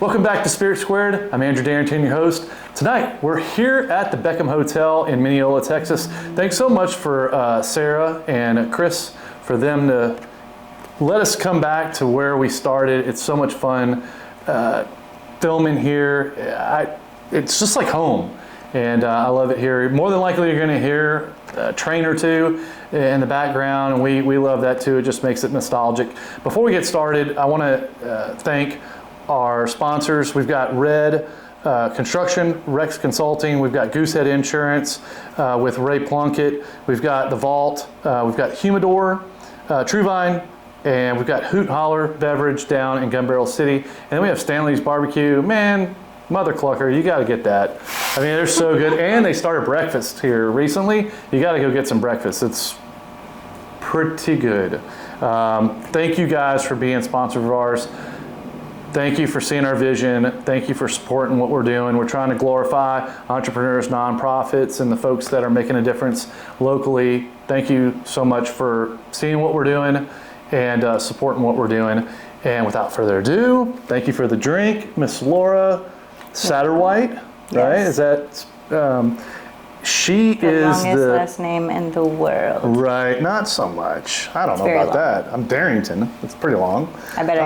Welcome back to Spirit Squared. I'm Andrew Darrington, your host. Tonight, we're here at the Beckham Hotel in Mineola, Texas. Thanks so much for Sarah and Chris for them to let us come back to where we started. It's so much fun filming here. It's just like home, and I love it here. More than likely, you're going to hear a train or two in the background, and we love that too. It just makes it nostalgic. Before we get started, I want to thank our sponsors. We've got Red Construction, Rex Consulting, we've got Goosehead Insurance with Ray Plunkett, we've got The Vault, we've got Humidor, Truevine, and we've got Hoot Holler Beverage down in Gun Barrel City. And then we have Stanley's Barbecue. Man, mother clucker, you gotta get that. I mean, they're so good. And they started breakfast here recently. You gotta go get some breakfast. It's pretty good. Thank you guys for being sponsors of ours. Thank you for seeing our vision. Thank you for supporting what we're doing. We're trying to glorify entrepreneurs, nonprofits, and the folks that are making a difference locally. Thank you so much for seeing what we're doing and supporting what we're doing. And without further ado, thank you for the drink, Miss Laura Satterwhite, right? Yes. Is that, she the is longest the last name in the world. Right, not so much. I don't know very about long. that. I'm Darrington. It's pretty long. I bet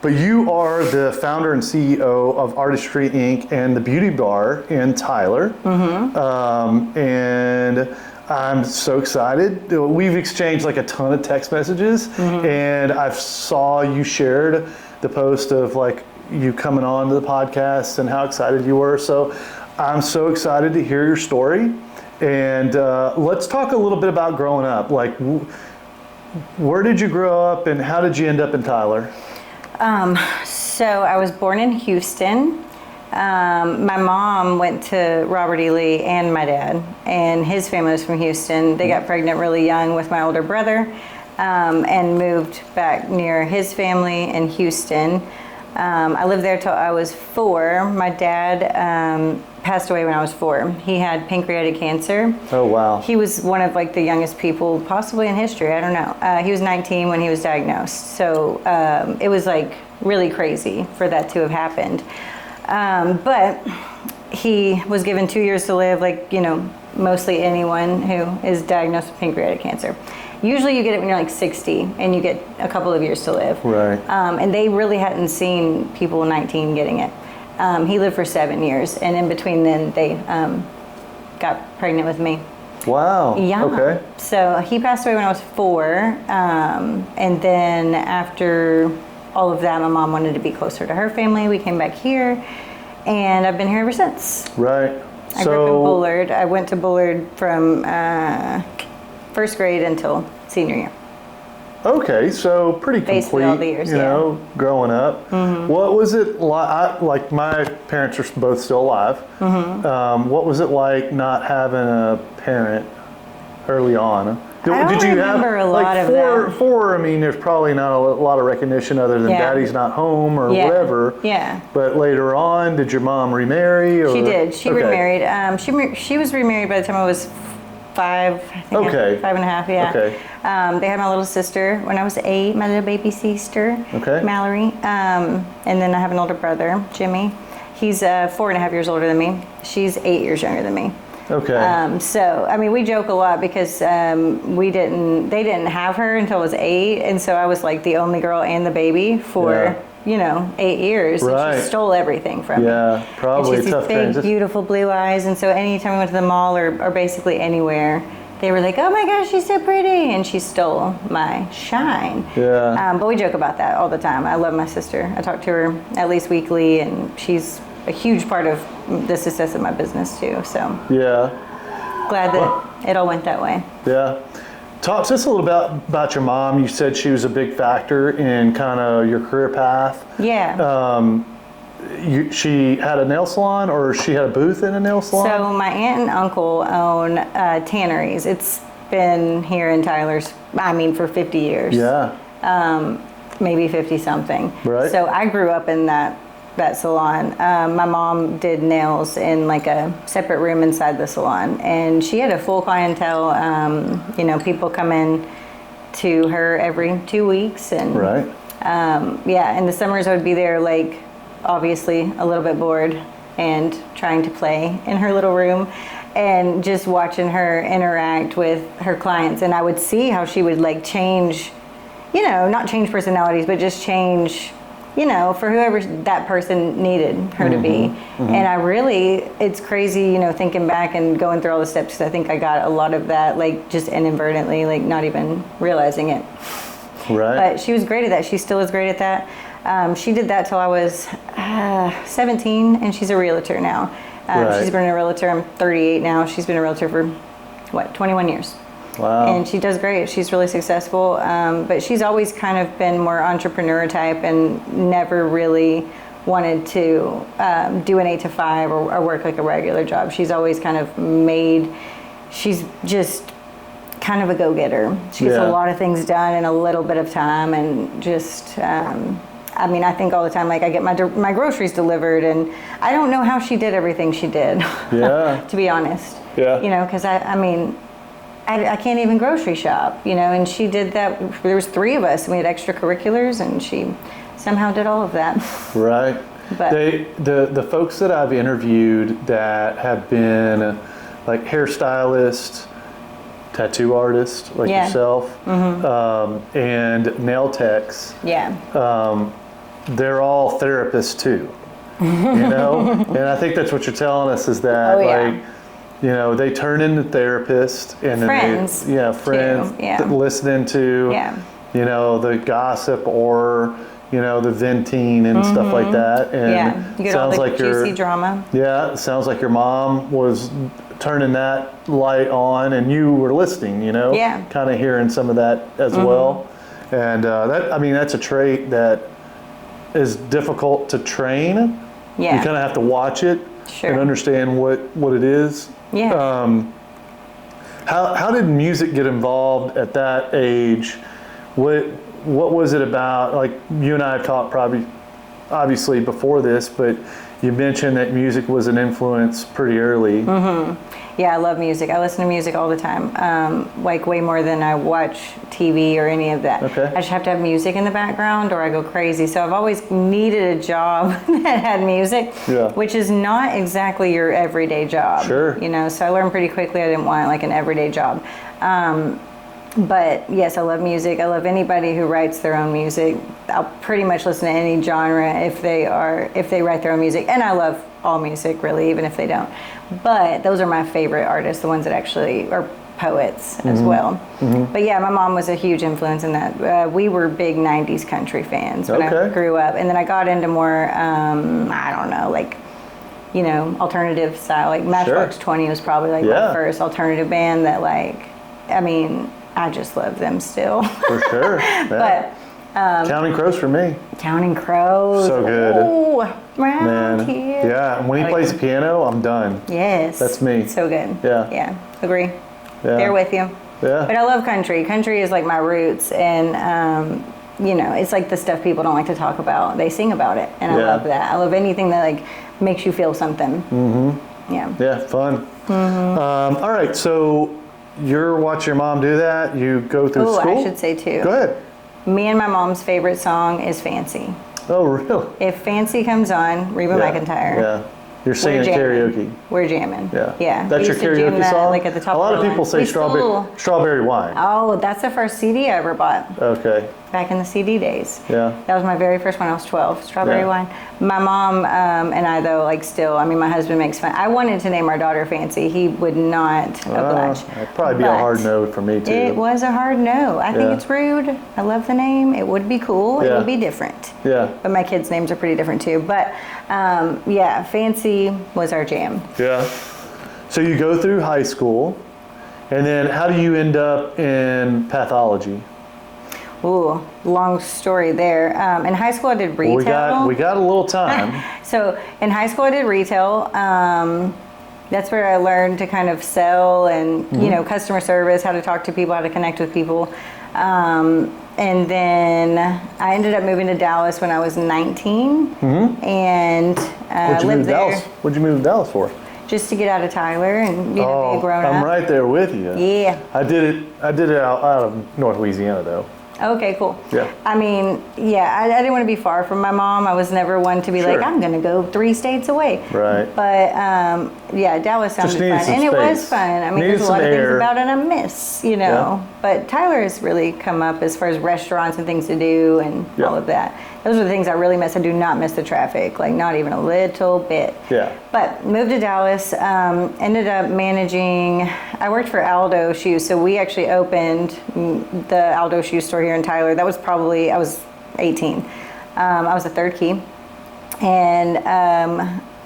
But you are the founder and CEO of Artistry Inc. and the Beauty Bar in Tyler. Mm-hmm. And I'm so excited. We've exchanged like a ton of text messages, mm-hmm. and I saw you shared the post of like you coming on to the podcast and how excited you were. So I'm so excited to hear your story. And let's talk a little bit about growing up. Like, where did you grow up and how did you end up in Tyler? So I was born in Houston. My mom went to Robert E. Lee and my dad, and his family was from Houston. They got pregnant really young with my older brother and moved back near his family in Houston. I lived there till I was 4. My dad passed away when I was 4. He had pancreatic cancer. Oh, wow. He was one of like the youngest people possibly in history. I don't know. He was 19 when he was diagnosed. So it was like really crazy for that to have happened. But he was given 2 years to live, like, you know, mostly anyone who is diagnosed with pancreatic cancer. Usually you get it when you're like 60 and you get a couple of years to live. Right. And they really hadn't seen people 19 getting it. He lived for 7 years, and in between then they got pregnant with me. Wow. Yeah. Okay. So he passed away when I was 4. And then after all of that, my mom wanted to be closer to her family. We came back here, and I've been here ever since. Right. I grew up in Bullard. I went to Bullard from first grade until senior year. Okay, so pretty Basically complete, all the years, you know, growing up. Mm-hmm. What was it like? Like, my parents are both still alive. Mm-hmm. What was it like not having a parent early on? I don't remember a lot of that. Four, I mean, there's probably not a lot of recognition other than daddy's not home or whatever. Yeah. But later on, did your mom remarry? Or? She did. She remarried. She was remarried by the time I was 5, I think. Okay. 5.5, yeah. Okay. They had my little sister when I was 8, my little baby sister, Mallory. And then I have an older brother, Jimmy. He's 4.5 years older than me. She's 8 years younger than me. Okay. So, I mean, we joke a lot because they didn't have her until I was 8. And so I was like the only girl and the baby for, 8 years. Right. And she stole everything from me. Yeah, probably and she a has tough these big, transition. beautiful blue eyes. And so anytime we went to the mall or basically anywhere, they were like, oh my gosh, she's so pretty. And she stole my shine. Yeah. But we joke about that all the time. I love my sister. I talk to her at least weekly, and she's a huge part of the success of my business too. So yeah. Glad that it all went that way. Yeah. Talk to us a little bit about your mom. You said she was a big factor in kind of your career path. Yeah. She had a nail salon, or she had a booth in a nail salon? So my aunt and uncle own tanneries. It's been here in Tyler's, for 50 years. Yeah. Maybe 50 something. Right. So I grew up in that salon. My mom did nails in like a separate room inside the salon, and she had a full clientele. People come in to her every 2 weeks, and right. In the summers I would be there like obviously a little bit bored and trying to play in her little room, and just watching her interact with her clients. And I would see how she would like change, not change personalities, but just change, for whoever that person needed her to be. And I really, it's crazy, thinking back and going through all the steps, 'cause I think I got a lot of that, like just inadvertently, like not even realizing it. Right. But she was great at that. She still is great at that. She did that till I was 17, and she's a realtor now. Right. She's been a realtor. I'm 38 now. She's been a realtor for 21 years. Wow. And she does great. She's really successful. But she's always kind of been more entrepreneur type and never really wanted to do an 8 to 5 or work like a regular job. She's always kind of she's just kind of a go-getter. She gets a lot of things done in a little bit of time, and just, I think all the time, like I get my groceries delivered, and I don't know how she did everything she did, Yeah. to be honest. Yeah. Because I can't even grocery shop, and she did that. There was 3 of us, and we had extracurriculars, and she somehow did all of that. Right. But The folks that I've interviewed that have been like hairstylists, tattoo artists like yourself, and nail techs, they're all therapists too. And I think that's what you're telling us, is that they turn into therapists and friends, then friends listening to the gossip or the venting and stuff like that. And you get all the juicy drama. Yeah, it sounds like your mom was turning that light on, and you were listening, kind of hearing some of that as well. And that's a trait that is difficult to train. Yeah. You kind of have to watch it and understand what it is. Yeah. How did music get involved at that age? What was it about? Like, you and I have talked probably obviously before this, but you mentioned that music was an influence pretty early. Yeah, I love music. I listen to music all the time, like way more than I watch TV or any of that. Okay. I just have to have music in the background or I go crazy. So I've always needed a job that had music, which is not exactly your everyday job. Sure. So I learned pretty quickly I didn't want like an everyday job. But yes, I love music. I love anybody who writes their own music. I'll pretty much listen to any genre if they write their own music. And I love all music, really, even if they don't. But those are my favorite artists, the ones that actually are poets as well. But yeah, my mom was a huge influence in that. We were big 90s country fans when I grew up. And then I got into more, alternative style. Like Matchbox 20 was probably like my first alternative band that I just love them still. For sure. Yeah. But Counting Crows for me. Counting Crows. So good. Oh, round here. Yeah, and when he plays the piano, I'm done. Yes. That's me. So good. Yeah. Yeah, agree. Yeah. There with you. Yeah. But I love country. Country is like my roots, and it's like the stuff people don't like to talk about. They sing about it, and I love that. I love anything that like makes you feel something. Yeah. Yeah, fun. All right, so you're watching your mom do that. You go through school. I should say too. Go ahead. Me and my mom's favorite song is Fancy. Oh, really? If Fancy comes on, Reba McEntire. Yeah. You're singing karaoke. We're jamming. Yeah. Yeah. That's your karaoke song? Like at the top a lot of the people say strawberry wine. Oh, that's the first CD I ever bought. Okay. Back in the CD days. Yeah. That was my very first one. I was 12. Strawberry wine. My mom and I, though, my husband makes fun. I wanted to name our daughter Fancy. He would not oblige. It'd probably be a hard no for me, too. It was a hard no. I think it's rude. I love the name. It would be cool. It would be different. Yeah. But my kids' names are pretty different, too. But, Fancy was our jam. Yeah. So you go through high school, and then how do you end up in pathology? Ooh, long story there. In high school, I did retail. We got a little time. So in high school, I did retail. That's where I learned to kind of sell and, customer service, how to talk to people, how to connect with people. And then I ended up moving to Dallas when I was 19 and lived there. What'd you move to Dallas for? Just to get out of Tyler and be a grown up. I'm right there with you. Yeah. I did it out of North Louisiana though. Okay, cool. Yeah. I mean, yeah, I didn't want to be far from my mom. I was never one to be Sure. like, I'm going to go 3 states away. Right. But yeah, Dallas sounded needed fun. some And it was space. fun. I mean, Needed there's a lot some of things air. about it I miss, you know. Yeah. But Tyler has really come up as far as restaurants and things to do and Yeah. all of that. Those are the things I really miss. I do not miss the traffic, like not even a little bit. Yeah. But moved to Dallas, ended up managing, I worked for Aldo Shoes. So we actually opened the Aldo Shoe store here in Tyler. That was probably, I was 18. I was the third key. And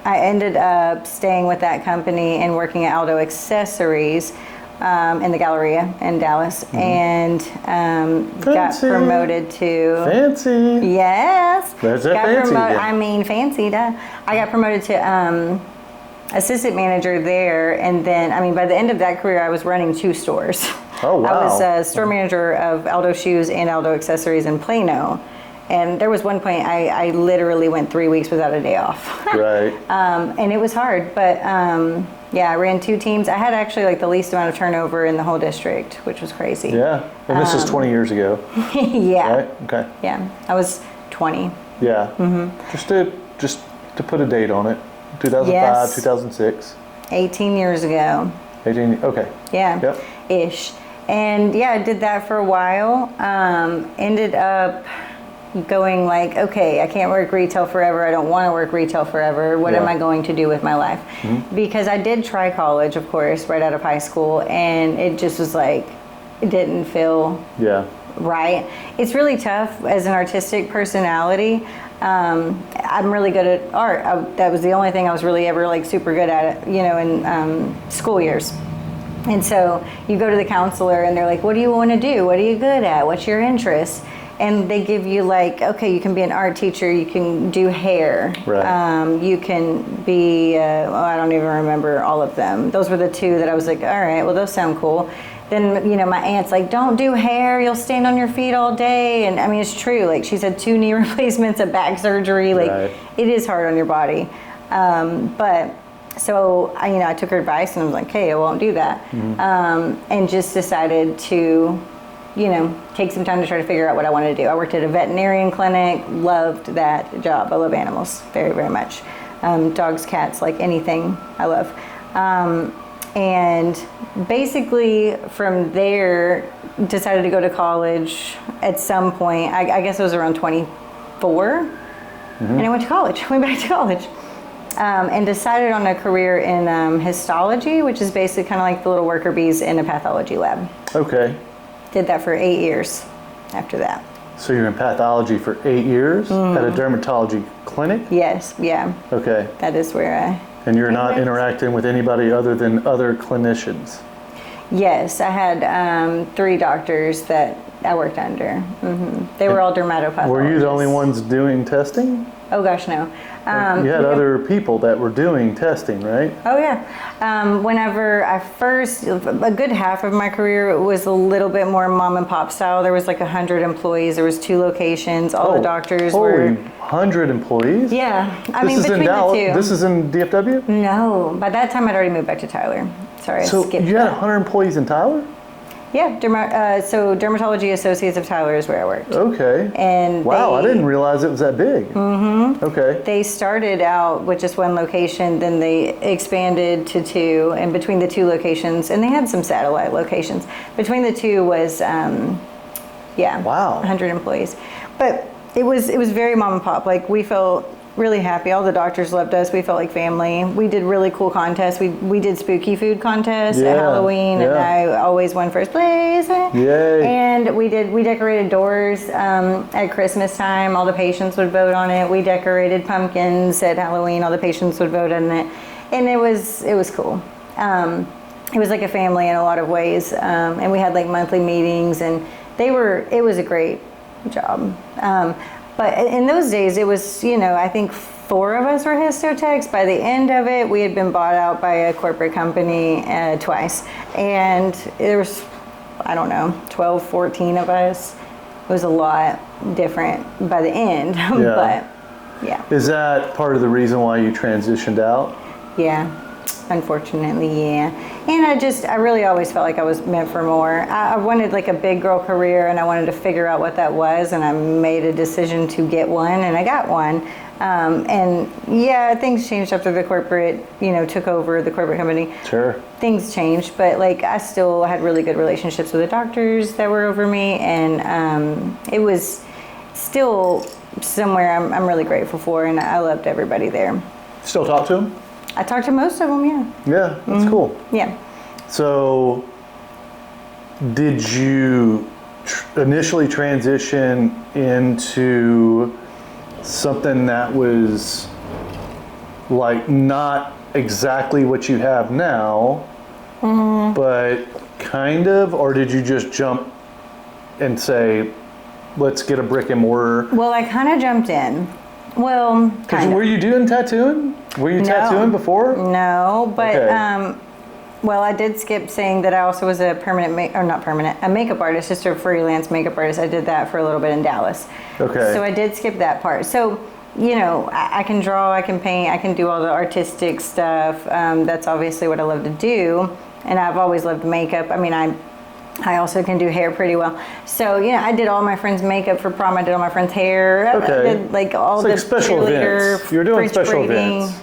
I ended up staying with that company and working at Aldo Accessories in the Galleria in Dallas. And got Fancy. promoted to... Fancy. Yes. There's that Got fancy promoted, again. I mean, fancy, duh. I got promoted to assistant manager there, and then, I mean, by the end of that career, I was running 2 stores. Oh, wow. I was store manager of Aldo Shoes and Aldo Accessories in Plano. And there was one point I literally went 3 weeks without a day off. Right. And it was hard, but yeah, I ran 2 teams. I had actually like the least amount of turnover in the whole district, which was crazy. Yeah. And this is 20 years ago, Yeah. right? Okay. Yeah. I was 20. Yeah. Just to put a date on it. 2005, Yes. 2006. 18 years ago. 18. Okay. Yeah. Yep. Ish. And yeah, I did that for a while. Ended up going like, okay, I can't work retail forever. I don't want to work retail forever. What am Yeah. I going to do with my life? Because I did try college, of course, right out of high school, and it just was like, it didn't feel Yeah. right. It's really tough as an artistic personality. I'm really good at art. That was the only thing I was really ever like super good at, you know, in school years. And so you go to the counselor and they're like, what do you want to do? What are you good at? What's your interest? And they give you like, okay, you can be an art teacher, you can do hair, Right. you can be, I don't even remember all of them. Those were the 2 that I was like, all right, well, those sound cool. Then, you know, my aunt's like, don't do hair, you'll stand on your feet all day. And I mean, it's true. Like, she's had 2 knee replacements, a back surgery. Like, Right. it is hard on your body. But so, I took her advice and I was like, okay, I won't do that. And just decided to, take some time to try to figure out what I wanted to do. I worked at a veterinarian clinic, loved that job. I love animals very, very much. Dogs, cats, like anything I love. And basically from there, decided to go to college at some point. I guess it was around 24. And I went to college, went back to college. And decided on a career in histology, which is basically kind of like the little worker bees in a pathology lab. Okay. Did that for 8 years after that. So you're in pathology for 8 years at a dermatology clinic? Yes, yeah, Okay. that is where I... And you're not Correct. interacting with anybody other than other clinicians? Yes, I had 3 doctors that I worked under. They were all dermatopathologists. Were you the only ones doing testing? Oh gosh, no. You had other people that were doing testing, right? Oh yeah. Whenever I first, a good half of my career was a little bit more mom and pop style. There was like 100 employees. There was 2 locations. All the doctors were. 100 employees? Yeah. I mean, This is in between the Dallas. 2. This is in DFW? No. By that time, I'd already moved back to Tyler. Sorry, I So skipped you had that. 100 employees in Tyler? Yeah. So Dermatology Associates of Tyler is where I worked. Okay. And Wow, I they- didn't realize it was that big. Okay. They started out with just 1 location, then they expanded to 2, and between the 2 locations, and they had some satellite locations. Between the 2 was, Wow. 100 employees. But it was very mom and pop. Like, we felt really happy. All the doctors loved us. We felt like family. We did really cool contests. We did spooky food contests at Yeah, Halloween, and yeah. I always won first place. Yay. And we decorated doors at Christmas time. All the patients would vote on it. We decorated pumpkins at Halloween. All the patients would vote on it, and it was cool. It was like a family in a lot of ways, and we had like monthly meetings, and it was a great job. But in those days, it was, I think 4 of us were histotechs. By the end of it, we had been bought out by a corporate company twice. And there was, I don't know, 12, 14 of us. It was a lot different by the end. Yeah. But yeah, Is that part of the reason why you transitioned out? yeah. unfortunately, yeah. And I really always felt like I was meant for more. I wanted like a big girl career, and I wanted to figure out what that was, and I made a decision to get one, and I got one. And yeah, things changed after the corporate, took over the corporate company. Sure. Things changed, but like I still had really good relationships with the doctors that were over me, and it was still somewhere I'm really grateful for, and I loved everybody there. Still talk to them? I talked to most of them, yeah. Yeah, that's cool. Yeah. So, did you initially transition into something that was like not exactly what you have now, but kind of, or did you just jump and say, let's get a brick and mortar? Well, I kind of jumped in. Well, kind of. Were you doing tattooing? Were you tattooing before? No, but Okay. well, I did skip saying that I also was a a makeup artist, just a freelance makeup artist. I did that for a little bit in Dallas. Okay. So I did skip that part. So, I can draw, I can paint, I can do all the artistic stuff. That's obviously what I love to do. And I've always loved makeup. I mean, I also can do hair pretty well. So, I did all my friends' makeup for prom. I did all my friends' hair. Okay. I did like all It's the like special cheerleader, events. You're doing French special braiding. events.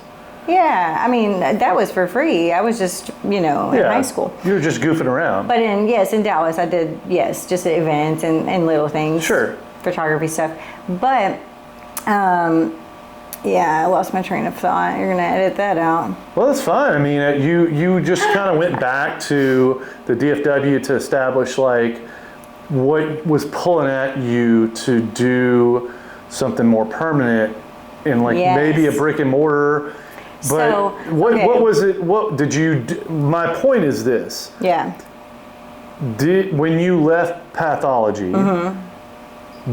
Yeah, I mean, that was for free. I was just, in high school. You were just goofing around. But in Dallas, I did, just events and little things. Sure. Photography stuff. But, I lost my train of thought. You're going to edit that out. Well, that's fine. I mean, you just kind of went back to the DFW to establish like what was pulling at you to do something more permanent in like Yes. maybe a brick and mortar. But So, what okay. was it? What did you do? My point is this. Yeah. When you left pathology,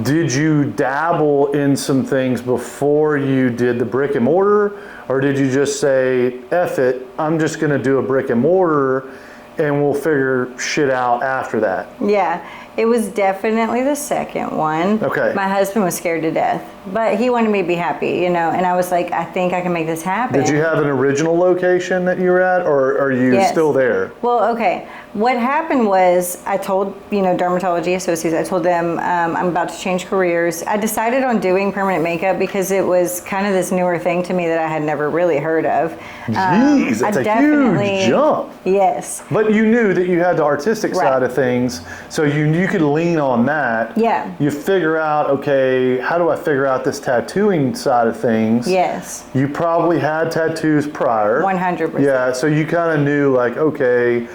did you dabble in some things before you did the brick and mortar, or did you just say, F it, I'm just going to do a brick and mortar and we'll figure shit out after that? Yeah. It was definitely the second one. Okay. My husband was scared to death, but he wanted me to be happy, and I was like, I think I can make this happen. Did you have an original location that you were at, or are you Yes. still there? Well, okay. What happened was I told, Dermatology Associates, I told them I'm about to change careers. I decided on doing permanent makeup because it was kind of this newer thing to me that I had never really heard of. Jeez, that's a huge jump. Yes. But you knew that you had the artistic Right. side of things, so you could lean on that. Yeah. You figure out, okay, how do I figure out this tattooing side of things? Yes. You probably had tattoos prior. 100%. Yeah, so you kind of knew like, okay,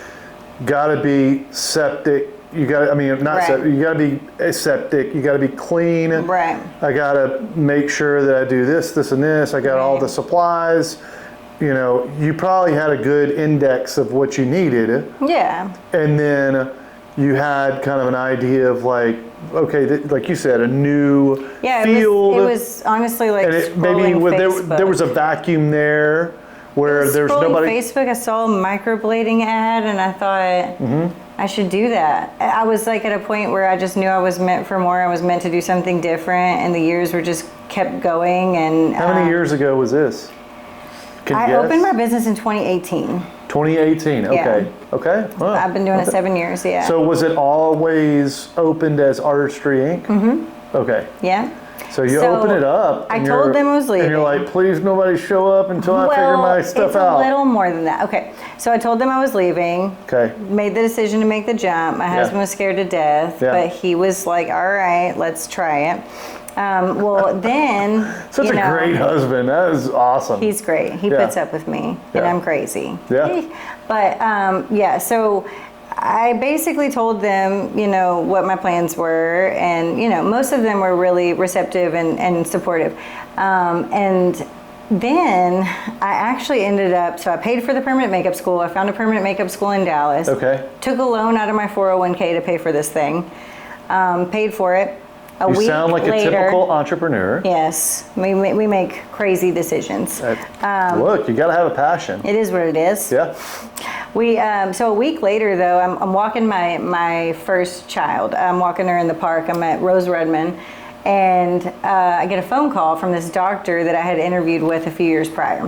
gotta be septic. You gotta, I mean, not Right. septic, you gotta be aseptic, you gotta be clean. Right. I gotta make sure that I do this, this, and this. I got all Right. the supplies. You probably had a good index of what you needed. Yeah. And then you had kind of an idea of like, okay, like you said, a new Yeah. field. It was honestly like and it maybe scrolling there was a vacuum there where there's Scrolling nobody. Facebook, I saw a microblading ad, and I thought I should do that. I was like at a point where I just knew I was meant for more. I was meant to do something different, and the years were just kept going. And How many years ago was this? Can you I guess? opened my business in 2018. 2018. Okay. Okay. Wow. I've been doing it Okay. 7 years. Yeah. So was it always opened as Artistry Inc.? Mm-hmm. Okay. yeah. So you So, open it up. I and told you're- them I was And you're leaving. like, please nobody show up until I figure my stuff it's out. a little more than that. Okay. So I told them I was leaving. Okay. Made the decision to make the jump. My husband was scared to death, Yeah. but he was like, all right, let's try it. Well, then, Such a great husband. That is awesome. he's great. He Yeah. puts up with me, and Yeah. I'm crazy. Yeah. But so I basically told them, what my plans were, and most of them were really receptive and supportive. And then I actually ended up, so I paid for the permanent makeup school. I found a permanent makeup school in Dallas. Okay. Took a loan out of my 401k to pay for this thing. Paid for it. A You week sound like later, a typical entrepreneur. Yes, we make crazy decisions. Look, you got to have a passion. It is what it is. Yeah. We so a week later though, I'm walking my first child. I'm walking her in the park. I'm at Rose Redmond, And I get a phone call from this doctor that I had interviewed with a few years prior.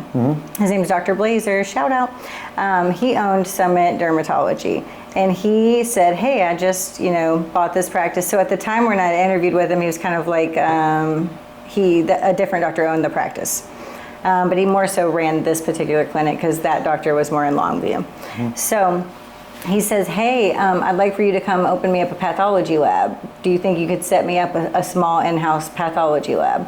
His name is Dr. Blazer, shout out. He owned Summit Dermatology. And he said, hey, I just, bought this practice. So at the time when I interviewed with him, he was kind of like, a different doctor owned the practice. But he more so ran this particular clinic because that doctor was more in Longview. So he says, hey, I'd like for you to come open me up a pathology lab. Do you think you could set me up a small in-house pathology lab?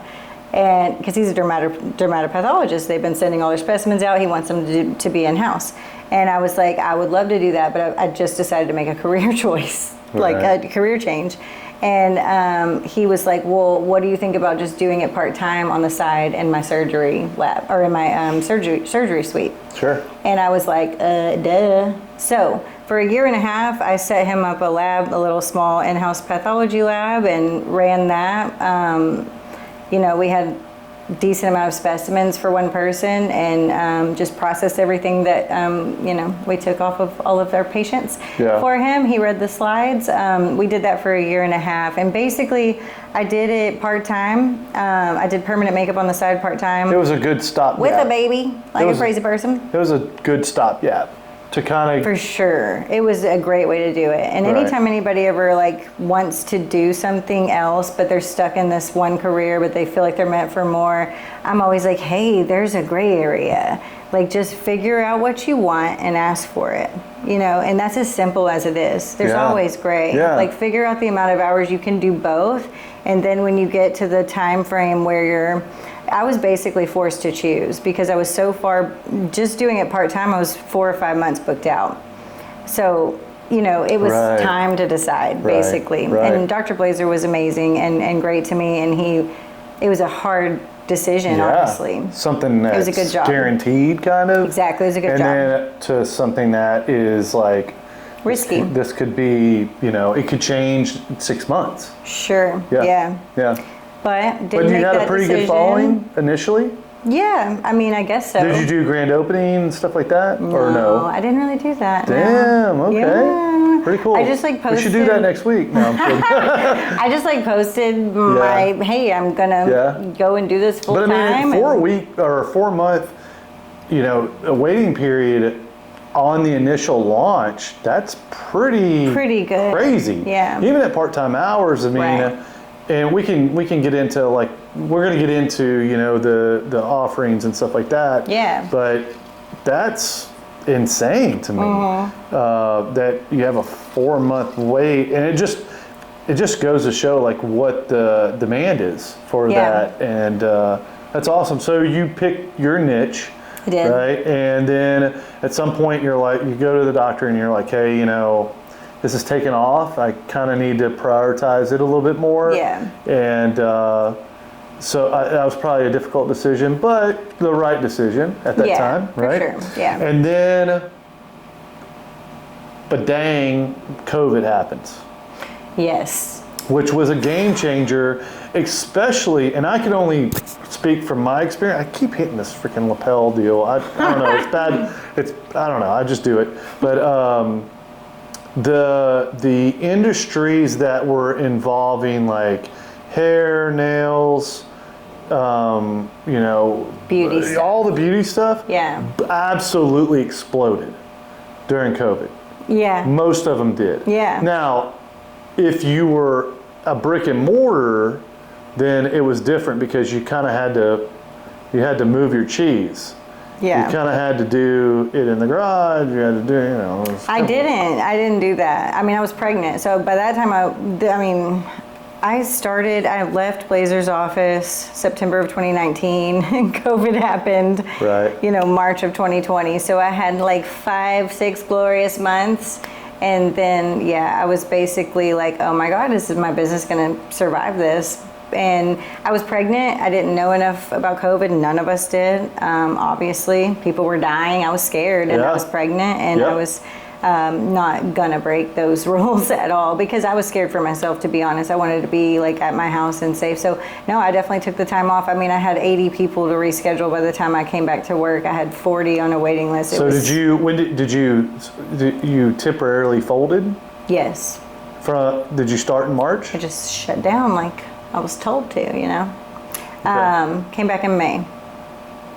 And because he's a dermatopathologist, they've been sending all their specimens out. He wants them to be in-house. And I was like, I would love to do that, but I just decided to make a career choice, like a career change. And he was like, well, what do you think about just doing it part-time on the side in my surgery lab, or in my surgery suite? Sure. And I was like, duh. So for a year and a half, I set him up a little small in-house pathology lab, and ran that. We had decent amount of specimens for one person, and just processed everything that we took off of all of our patients for him. He read the slides. We did that for a year and a half, and basically I did it part-time. I did permanent makeup on the side part-time. It was a good stopgap. With a baby, like a crazy person. It was a good stopgap to kind of... For sure. It was a great way to do it. And anytime anybody ever wants to do something else, but they're stuck in this one career, but they feel like they're meant for more, I'm always like, hey, there's a gray area. Just figure out what you want and ask for it. And that's as simple as it is. There's always gray. Figure out the amount of hours you can do both. And then when you get to the time frame where I was basically forced to choose, because I was so far, just doing it part-time, I was 4 or 5 months booked out. So, it was time to decide, basically. And Dr. Blazer was amazing and great to me, and it was a hard decision, honestly. Something that's it was a good job. Guaranteed, kind of. Exactly, it was a good job. And then to something that is risky. This could be, it could change in 6 months. Sure, yeah. But you had a pretty good following initially? Yeah, I guess so. Did you do grand opening and stuff like that? Or no? I didn't really do that. Damn, okay. Yeah. Pretty cool. I just posted. We should do that next week. No, I'm kidding. I just posted my, hey, I'm going to go and do this full time. But 4 week or 4 month, a waiting period on the initial launch, that's pretty good. Crazy. Yeah. Even at part-time hours, and we can get into we're going to get into the offerings and stuff like that. Yeah. But that's insane to me that you have a 4 month wait, and it just goes to show what the demand is for that, and that's awesome. So you pick your niche. I did. Right, and then at some point you go to the doctor and you're like, hey, this is taking off. I kind of need to prioritize it a little bit more. Yeah. And so that was probably a difficult decision, but the right decision at that time, right? For sure. Yeah. And then, but dang, COVID happens. Yes. Which was a game changer, especially, and I can only speak from my experience. I keep hitting this freaking lapel deal. I don't know. It's bad. I don't know. I just do it. But the industries that were involving hair, nails, beauty stuff. All the beauty stuff, absolutely exploded during COVID. Yeah. Most of them did. Yeah. Now, if you were a brick and mortar, then it was different because you kind of had to move your cheese. Yeah. You kind of had to do it in the garage. You had to do, I didn't do that. I was pregnant. So by that time, I left Blazer's office September of 2019 and COVID happened, March of 2020. So I had 5-6 glorious months. And then, I was basically oh my God, is my business going to survive this? And I was pregnant. I didn't know enough about COVID. None of us did. Obviously, people were dying. I was scared, and I was pregnant, and I was not gonna break those rules at all because I was scared for myself. To be honest, I wanted to be at my house and safe. So no, I definitely took the time off. I had 80 people to reschedule by the time I came back to work. I had 40 on a waiting list. Did you temporarily folded? Yes. Did you start in March? I just shut down I was told to, you know. Okay. Came back in May.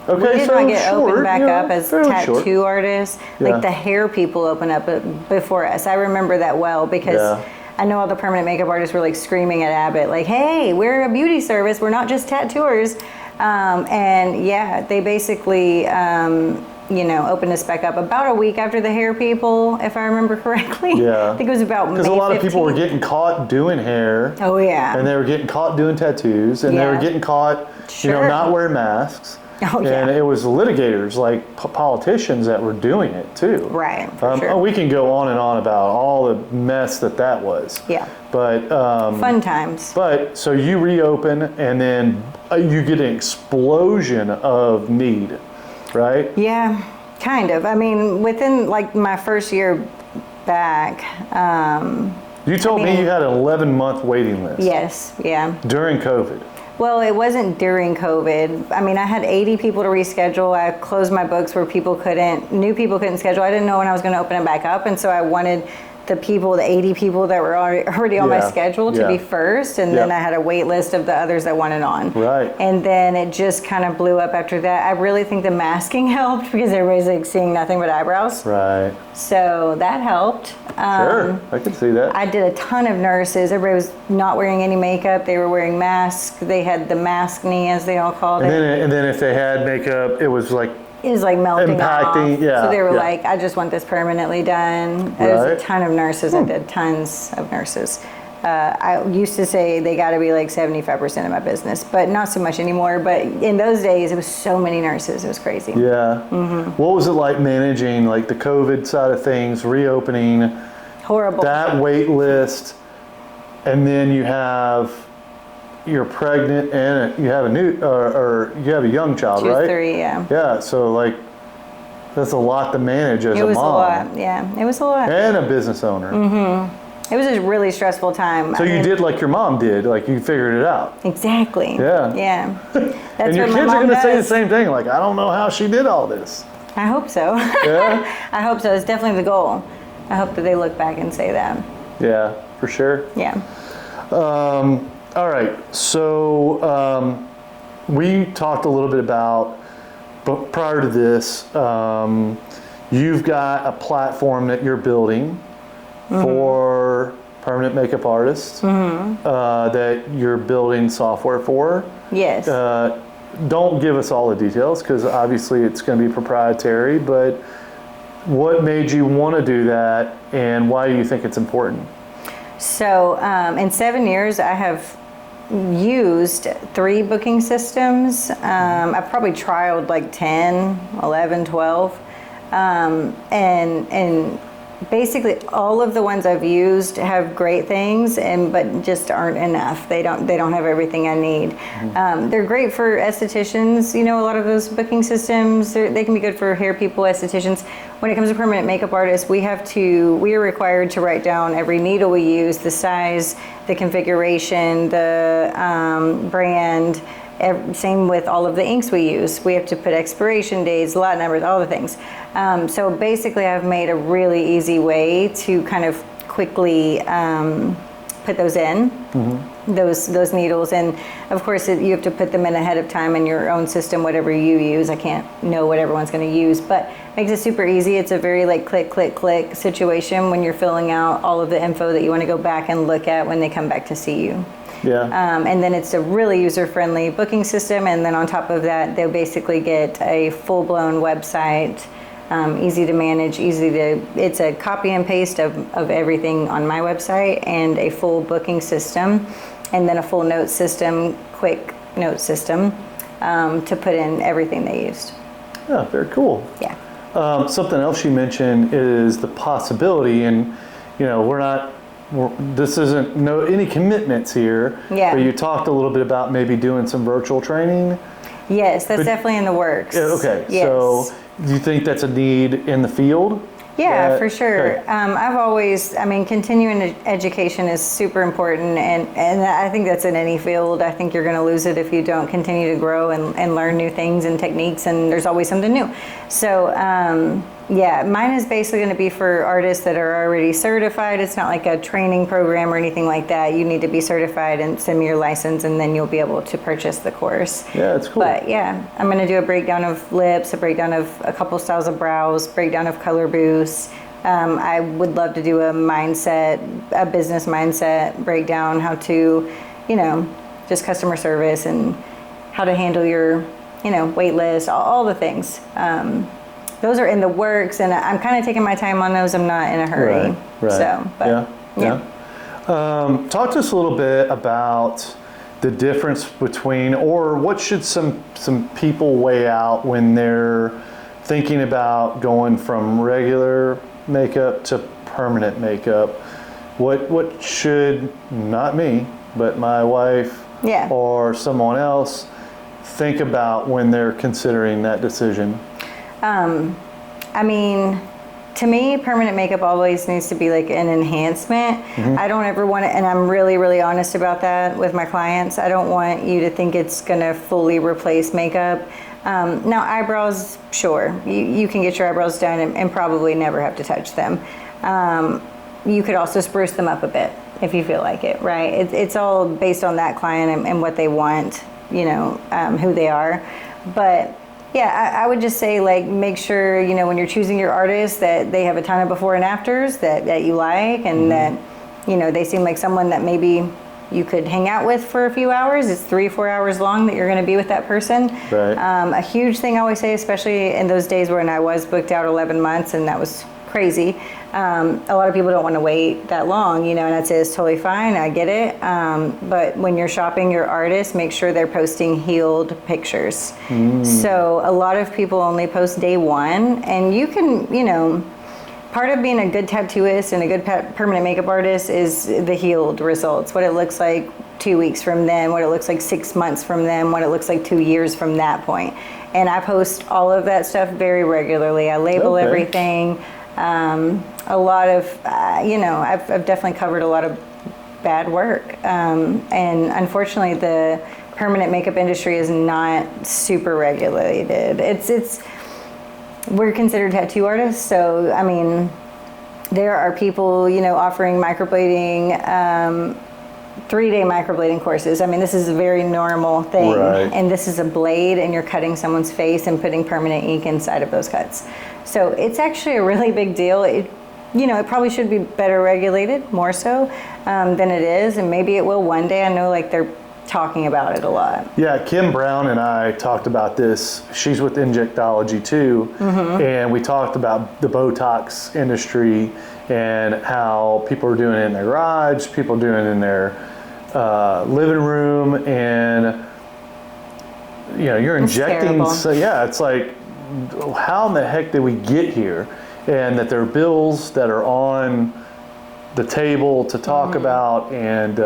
We Okay, did so not get short, opened back up as fairly tattoo short. artists. Yeah. Like the hair people opened up before us. I remember that well because Yeah. I know all the permanent makeup artists were like screaming at Abbott, like, "Hey, we're a beauty service. We're not just tattooers." And yeah, they basically, opened us back up about a week after the hair people, if I remember correctly. Yeah. I think it was about May Because a lot of people were 15th. getting caught doing hair. Oh yeah. And they were getting caught doing tattoos, and they Yeah. were getting caught, Sure. not wearing masks. Oh, yeah. And it was litigators, like politicians, that were doing it too. Right, for sure. We can go on and on about all the mess that was. Yeah. But Fun times. But so you reopen, and then you get an explosion of need, right? Yeah, kind of. I mean, within like my first year back, You told me mean- you had an 11-month waiting list yes, yeah. during COVID. Well, it wasn't during COVID. I mean, I had 80 people to reschedule. I closed my books where new people couldn't schedule. I didn't know when I was going to open it back up. And so I wanted the 80 people that were already on my Yeah, schedule to yeah. be first. And then Yep. I had a wait list of the others that wanted on. Right. And then it just kind of blew up after that. I really think the masking helped because everybody's like seeing nothing but eyebrows. Right. So that helped. Sure, I can see that. I did a ton of nurses. Everybody was not wearing any makeup. They were wearing masks. They had the mask knee, as they all called it. And then if they had makeup, it was like, It was like melting impacting, off. yeah, So they were yeah. like, I just want this permanently done. There was Right. a ton of nurses. I did tons of nurses. I used to say they got to be like 75% of my business, but not so much anymore. But in those days, it was so many nurses. It was crazy. yeah. What was it like managing like the COVID side of things, reopening, Horrible. that wait list, and then you're pregnant and you have or you have a young child, She was right? 3, yeah. Yeah, so like that's a lot to manage as It a was a mom lot. Yeah, it was a lot. and a business owner. It was a really stressful time. So you did like your mom did, like you figured it out. Exactly. Yeah. Yeah. That's And your what my kids are mom going to say the does. same thing, like, I don't know how she did all this. I hope so. Yeah? I hope so. It's definitely the goal. I hope that they look back and say that. Yeah, for sure. Yeah. All right, so we talked a little bit about, but prior to this, you've got a platform that you're building for permanent makeup artists that you're building software for. Yes. Don't give us all the details because obviously it's going to be proprietary, but what made you want to do that and why do you think it's important? So in 7 years, I have used 3 booking systems. I've probably trialed like 10, 11, 12. And basically all of the ones I've used have great things, but just aren't enough. They don't have everything I need. They're great for estheticians. You know, a lot of those booking systems, they can be good for hair people, estheticians. When it comes to permanent makeup artists, we are required to write down every needle we use, the size, the configuration, the brand. Same with all of the inks we use. We have to put expiration dates, lot numbers, all the things. So basically I've made a really easy way to kind of quickly put those in, those needles. And of course you have to put them in ahead of time in your own system, whatever you use. I can't know what everyone's gonna use, but makes it super easy. It's a very like click, click, click situation when you're filling out all of the info that you wanna go back and look at when they come back to see you. Yeah. And then it's a really user-friendly booking system, and then on top of that, they'll basically get a full-blown website, easy to manage, it's a copy and paste of everything on my website, and a full booking system, and then a full note system, quick note system, to put in everything they used. Yeah, very cool. Yeah. Something else you mentioned is the possibility, and this isn't any commitments here. Yeah. But you talked a little bit about maybe doing some virtual training. Yes, that's definitely in the works. Yeah, okay. Yes. So do you think that's a need in the field? Yeah, for sure. Okay. Continuing education is super important, and I think that's in any field. I think you're going to lose it if you don't continue to grow and learn new things and techniques, and there's always something new. So Yeah, mine is basically going to be for artists that are already certified. It's not like a training program or anything like that. You need to be certified and send me your license, and then you'll be able to purchase the course. Yeah, it's cool. But yeah, I'm going to do a breakdown of lips, a breakdown of a couple styles of brows, breakdown of color boosts. I would love to do a business mindset breakdown, how to, just customer service and how to handle your, wait list, all the things. Those are in the works, and I'm kind of taking my time on those. I'm not in a hurry. Right. So, but, yeah. Talk to us a little bit about the difference between, or what should some people weigh out when they're thinking about going from regular makeup to permanent makeup. What should, not me, but my wife or someone else think about when they're considering that decision? I mean, to me, permanent makeup always needs to be like an enhancement. I don't ever want to, and I'm really, really honest about that with my clients. I don't want you to think it's going to fully replace makeup. Now, eyebrows, sure, you can get your eyebrows done and probably never have to touch them. You could also spruce them up a bit if you feel like it, right? It's all based on that client and what they want, who they are. But yeah, I would just say, like, make sure, when you're choosing your artist, that they have a ton of before and afters that you like, and that, they seem like someone that maybe you could hang out with for a few hours. It's 3-4 hours long that you're going to be with that person. Right. A huge thing I always say, especially in those days when I was booked out 11 months, and that was crazy. A lot of people don't want to wait that long, and I'd say it's totally fine. I get it. But when you're shopping your artist, make sure they're posting healed pictures. So a lot of people only post day one, and you can, part of being a good tattooist and a good permanent makeup artist is the healed results, what it looks like 2 weeks from then, what it looks like 6 months from then, what it looks like 2 years from that point. And I post all of that stuff very regularly. I label everything. A lot of, I've definitely covered a lot of bad work. And unfortunately, the permanent makeup industry is not super regulated. We're considered tattoo artists, so I mean, there are people, offering microblading, 3-day microblading courses. I mean, this is a very normal thing. Right. And this is a blade, and you're cutting someone's face and putting permanent ink inside of those cuts. So it's actually a really big deal. It probably should be better regulated, more so than it is, and maybe it will one day. I know, like, they're talking about it a lot. Yeah, Kim Brown and I talked about this. She's with Injectology too, and we talked about the Botox industry and how people are doing it in their garage, people are doing it in their living room, and you're injecting. So yeah, it's like, how in the heck did we get here? And that there are bills that are on the table to talk about, and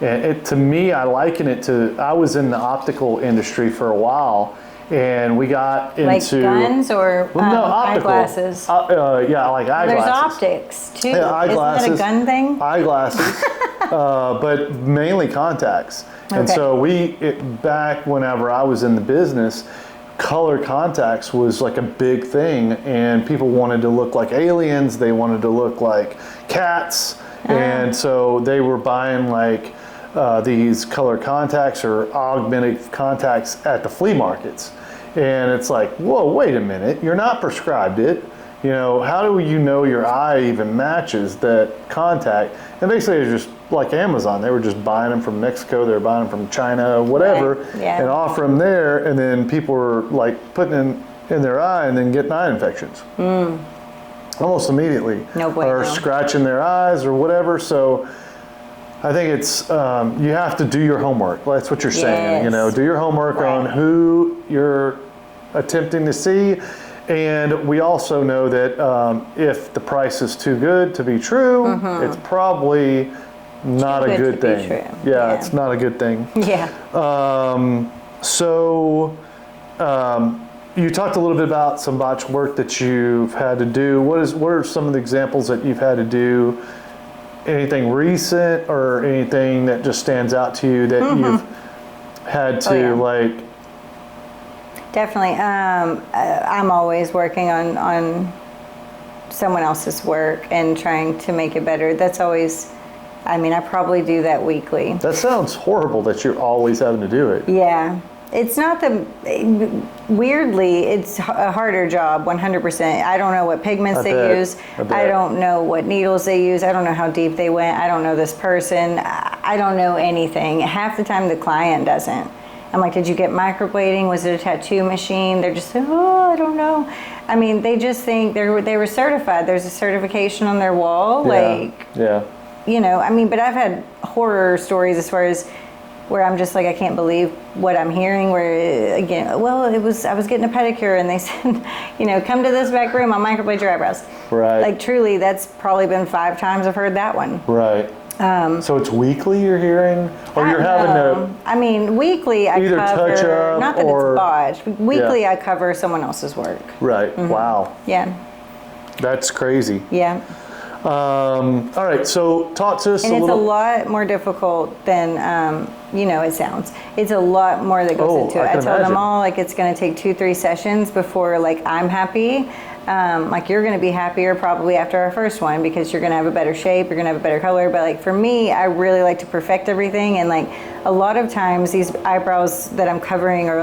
it, to me, I liken it to, I was in the optical industry for a while, and we got into... Like guns or no, optical. Eyeglasses? Yeah, like eyeglasses. There's optics, too. Yeah, eyeglasses. Isn't that a gun thing? Eyeglasses, but mainly contacts. And so back whenever I was in the business, color contacts was like a big thing, and people wanted to look like aliens, they wanted to look like cats, and so they were buying like these color contacts or augmented contacts at the flea markets. And it's like, whoa, wait a minute, you're not prescribed it. How do you know your eye even matches that contact? And basically it's just like Amazon. They were just buying them from Mexico, they were buying them from China, whatever, and offer them there, and then people were like putting in their eye and then getting eye infections. Almost immediately. Or scratching their eyes or whatever. So I think it's, you have to do your homework. That's what you're saying. Do your homework on who you're attempting to see. And we also know that if the price is too good to be true, it's probably not a good thing. Yeah, it's not a good thing. Yeah. You talked a little bit about some botch work that you've had to do. What are some of the examples that you've had to do? Anything recent or anything that just stands out to you that you've had to like Definitely. I'm always working on someone else's work and trying to make it better. That's always, I probably do that weekly. That sounds horrible that you're always having to do it. Yeah. It's not weirdly, it's a harder job, 100%. I don't know what pigments they use. I don't know what needles they use. I don't know how deep they went. I don't know this person. I don't know anything. Half the time the client doesn't. I'm like, did you get microblading? Was it a tattoo machine? They're just like, oh, I don't know. They just think they were certified. There's a certification on their wall. Yeah. But I've had horror stories as far as where I'm just like, I can't believe what I'm hearing, where again, I was getting a pedicure and they said, come to this back room, I'll microblade your eyebrows. Right. Like truly, that's probably been 5 times I've heard that one. Right. So it's weekly you're hearing, or you're having to. Weekly I either cover, touch up not that or, it's botched. Weekly I cover someone else's work. Right. Mm-hmm. Wow. Yeah. That's crazy. Yeah. All right, so talk to us and it's a lot more difficult than it sounds. It's a lot more that goes into it. I tell them all it's going to take 2-3 sessions before I'm happy. You're going to be happier probably after our first one because you're going to have a better shape, you're going to have a better color. But for me, I really like to perfect everything, and a lot of times these eyebrows that I'm covering are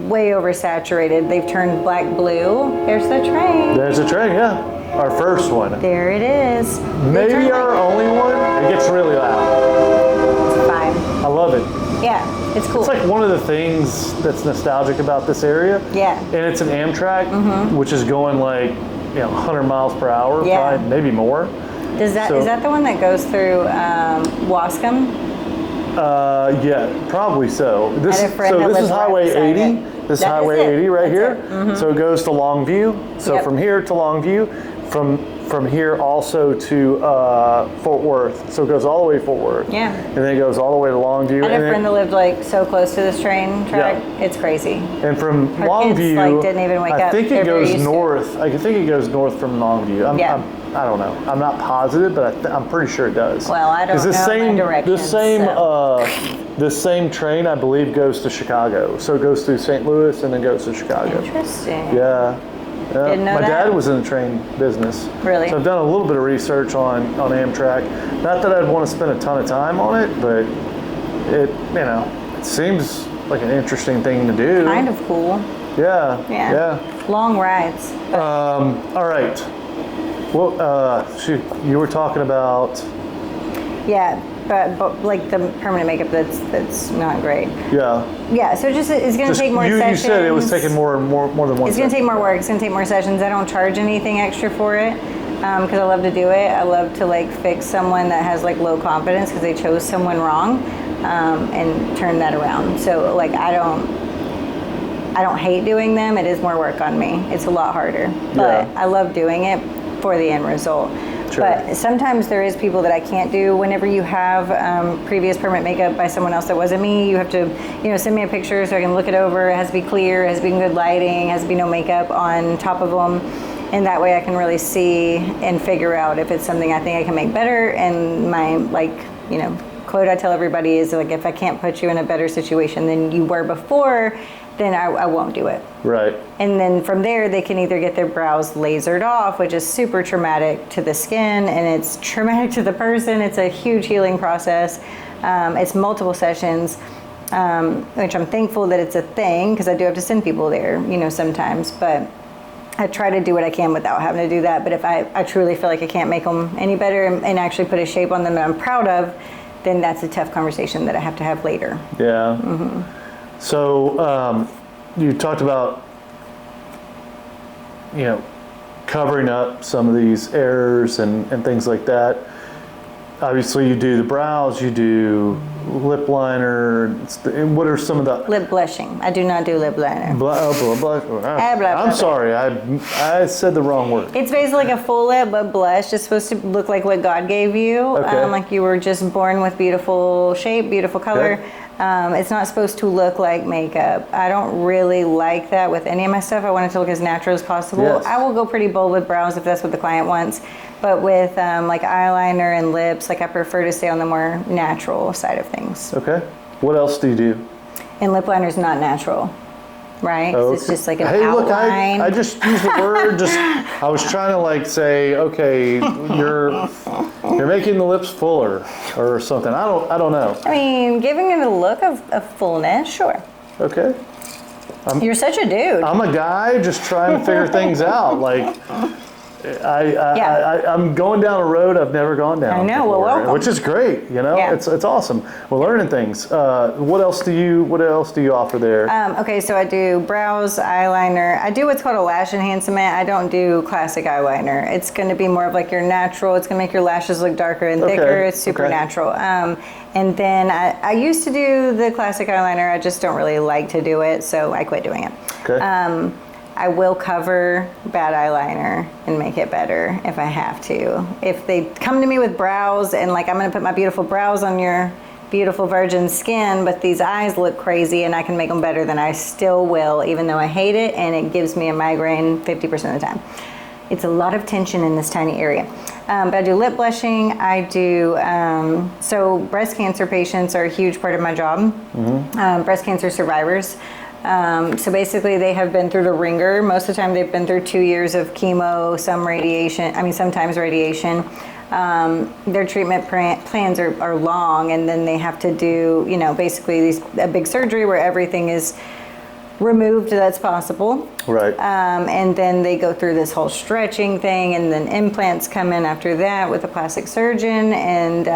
way oversaturated. They've turned black blue. There's the train. There's a train, yeah. Our first one. There it is. Maybe our only one. It gets really loud. It's fine. I love it. Yeah, it's cool. It's one of the things that's nostalgic about this area. Yeah. And it's an Amtrak, which is going 100 miles per hour, probably, maybe more. Is that the one that goes through Wascom? Yeah, probably so. This is Highway 80. This is Highway 80 right here. Mm-hmm. So it goes to Longview. So from here to Longview, from here also to Fort Worth. So it goes all the way to Fort Worth. Yeah. And then it goes all the way to Longview. I had a friend that lived so close to this train track. Yeah. It's crazy. And from Her Longview, kids, didn't even wake up. I think it goes north. I think it goes north from Longview. I don't know. I'm not positive, but I'm pretty sure it does. Well, I don't know my directions. This same train, I believe, goes to Chicago. So it goes through St. Louis and then goes to Chicago. Interesting. Yeah. Didn't know my that. dad was in the train business. Really? So I've done a little bit of research on Amtrak. Not that I'd want to spend a ton of time on it, but it seems like an interesting thing to do. Kind of cool. Yeah. Long rides. All right. Well, you were talking about. Yeah, but the permanent makeup that's not great. Yeah. Yeah, so it's going to take more sessions. You said it was taking more than one. It's going to take more work. It's going to take more sessions. I don't charge anything extra for it because I love to do it. I love to fix someone that has low confidence because they chose someone wrong and turn that around. So I don't hate doing them. It is more work on me. It's a lot harder, but I love doing it for the end result. Sure. But sometimes there is people that I can't do. Whenever you have previous permanent makeup by someone else that wasn't me, you have to, send me a picture so I can look it over. It has to be clear, it has to be in good lighting, it has to be no makeup on top of them. And that way I can really see and figure out if it's something I think I can make better. And my, quote I tell everybody is if I can't put you in a better situation than you were before, then I won't do it. Right. And then from there, they can either get their brows lasered off, which is super traumatic to the skin, and it's traumatic to the person. It's a huge healing process. It's multiple sessions, which I'm thankful that it's a thing, because I do have to send people there, sometimes. But I try to do what I can without having to do that. But if I truly feel like I can't make them any better and actually put a shape on them that I'm proud of, then that's a tough conversation that I have to have later. Yeah. Mm-hmm. So you talked about, covering up some of these errors and things like that. Obviously, you do the brows, you do lip liner. What are some of the... Lip blushing. I do not do lip liner. I'm sorry, I said the wrong word. It's basically like a full lip, but blush. It's supposed to look like what God gave you. Okay. Like you were just born with beautiful shape, beautiful color. Okay. It's not supposed to look like makeup. I don't really like that with any of my stuff. I want it to look as natural as possible. Yes. I will go pretty bold with brows if that's what the client wants. But with eyeliner and lips, I prefer to stay on the more natural side of things. Okay. What else do you do? And lip liner is not natural. right? 'Cause it's just like an Hey, look, outline. I just used the word. I was trying to like say, okay, you're making the lips fuller or something. I don't know. I mean, giving it a look of fullness, sure. Okay. You're such a dude. I'm a guy just trying to figure things out. Like, I'm going down a road I've never gone down. I know. Before, Well, welcome. which is great. You know, Yeah. it's awesome. We're learning things. What else do you offer there? Okay, so I do brows, eyeliner. I do what's called a lash enhancement. I don't do classic eyeliner. It's going to be more of like your natural. It's going to make your lashes look darker and thicker. It's super natural. And then I used to do the classic eyeliner. I just don't really like to do it, so I quit doing it. Okay. I will cover bad eyeliner and make it better if I have to. If they come to me with brows and like, I'm gonna put my beautiful brows on your beautiful virgin skin, but these eyes look crazy and I can make them better, then I still will, even though I hate it and it gives me a migraine 50% of the time. It's a lot of tension in this tiny area. But I do lip blushing. I do, so breast cancer patients are a huge part of my job. Breast cancer survivors. So basically they have been through the ringer. Most of the time they've been through 2 years of chemo, sometimes radiation. Their treatment plans are long, and then they have to do, basically a big surgery where everything is removed that's possible. Right. And then they go through this whole stretching thing, and then implants come in after that with a plastic surgeon, and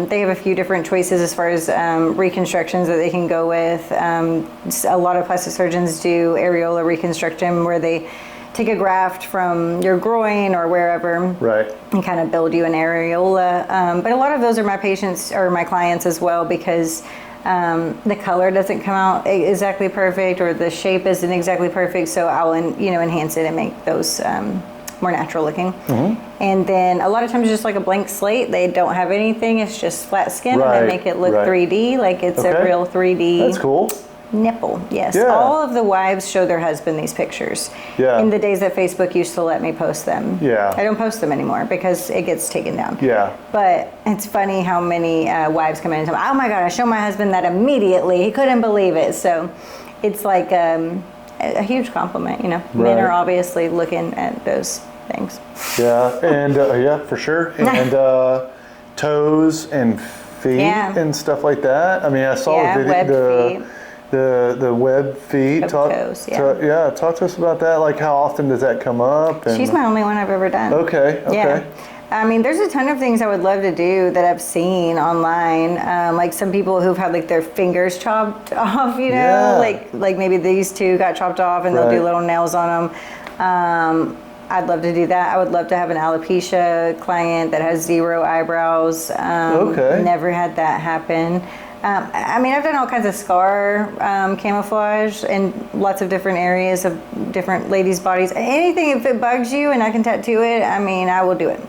they have a few different choices as far as reconstructions that they can go with. A lot of plastic surgeons do areola reconstruction, where they take a graft from your groin or wherever, right, and kind of build you an areola. But a lot of those are my patients or my clients as well, because the color doesn't come out exactly perfect, or the shape isn't exactly perfect, so I'll enhance it and make those more natural looking. And then a lot of times just like a blank slate, they don't have anything, it's just flat skin, and they make it look 3D, like it's a real 3D. That's cool. Nipple, yes. Yeah. All of the wives show their husband these pictures. Yeah. In the days that Facebook used to let me post them. Yeah. I don't post them anymore because it gets taken down. Yeah. But it's funny how many wives come in and tell me, oh my God, I showed my husband that immediately. He couldn't believe it. So it's like a huge compliment, Men are obviously looking at those things. Yeah, and yeah, for sure. And toes and feet and stuff like that. I mean, I saw the video, the web feet. Talk to us about that. Like, how often does that come up? And she's my only one I've ever done. Okay. Yeah. I mean, there's a ton of things I would love to do that I've seen online. Like some people who've had like their fingers chopped off, like maybe these two got chopped off and they'll do little nails on them. I'd love to do that. I would love to have an alopecia client that has 0 eyebrows. Never had that happen. I mean, I've done all kinds of scar camouflage in lots of different areas of different ladies' bodies. Anything, if it bugs you and I can tattoo it, I mean, I will do it.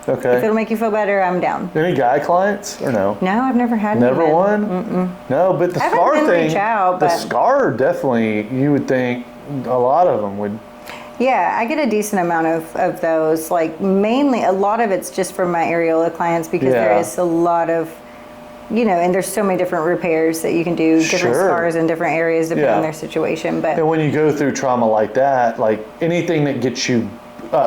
Okay. If it'll make you feel better, I'm down. Any guy clients or no? No, I've never had Never any. one? Mm-mm. No, but the scar thing, the scar definitely, you would think a lot of them would. Yeah, I get a decent amount of those. Like mainly, a lot of it's just for my areola clients because there is a lot of, and there's so many different repairs that you can do, different scars in different areas depending on their situation. But and when you go through trauma like that, like anything that gets you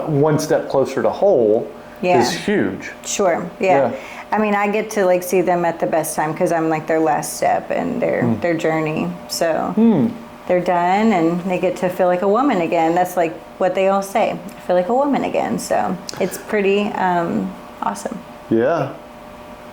one step closer to whole is huge. Sure. Yeah. I mean, I get to like see them at the best time because I'm like their last step in their journey. So. They're done and they get to feel like a woman again. That's like what they all say. I feel like a woman again. So it's pretty awesome. Yeah.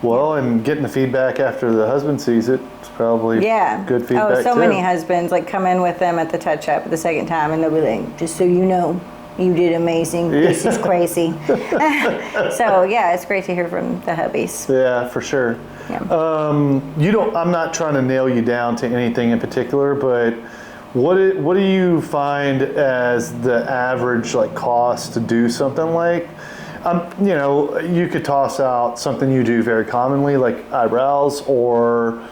Well, and getting the feedback after the husband sees it, it's probably good feedback so many husbands like come in with them at the touch up the second time and they'll be like, just so you know, you did amazing. This is crazy. So yeah, it's great to hear from the hubbies. Yeah, for sure. Yeah. I'm not trying to nail you down to anything in particular, but what do you find as the average like cost to do something like? You could toss out something you do very commonly, like eyebrows, or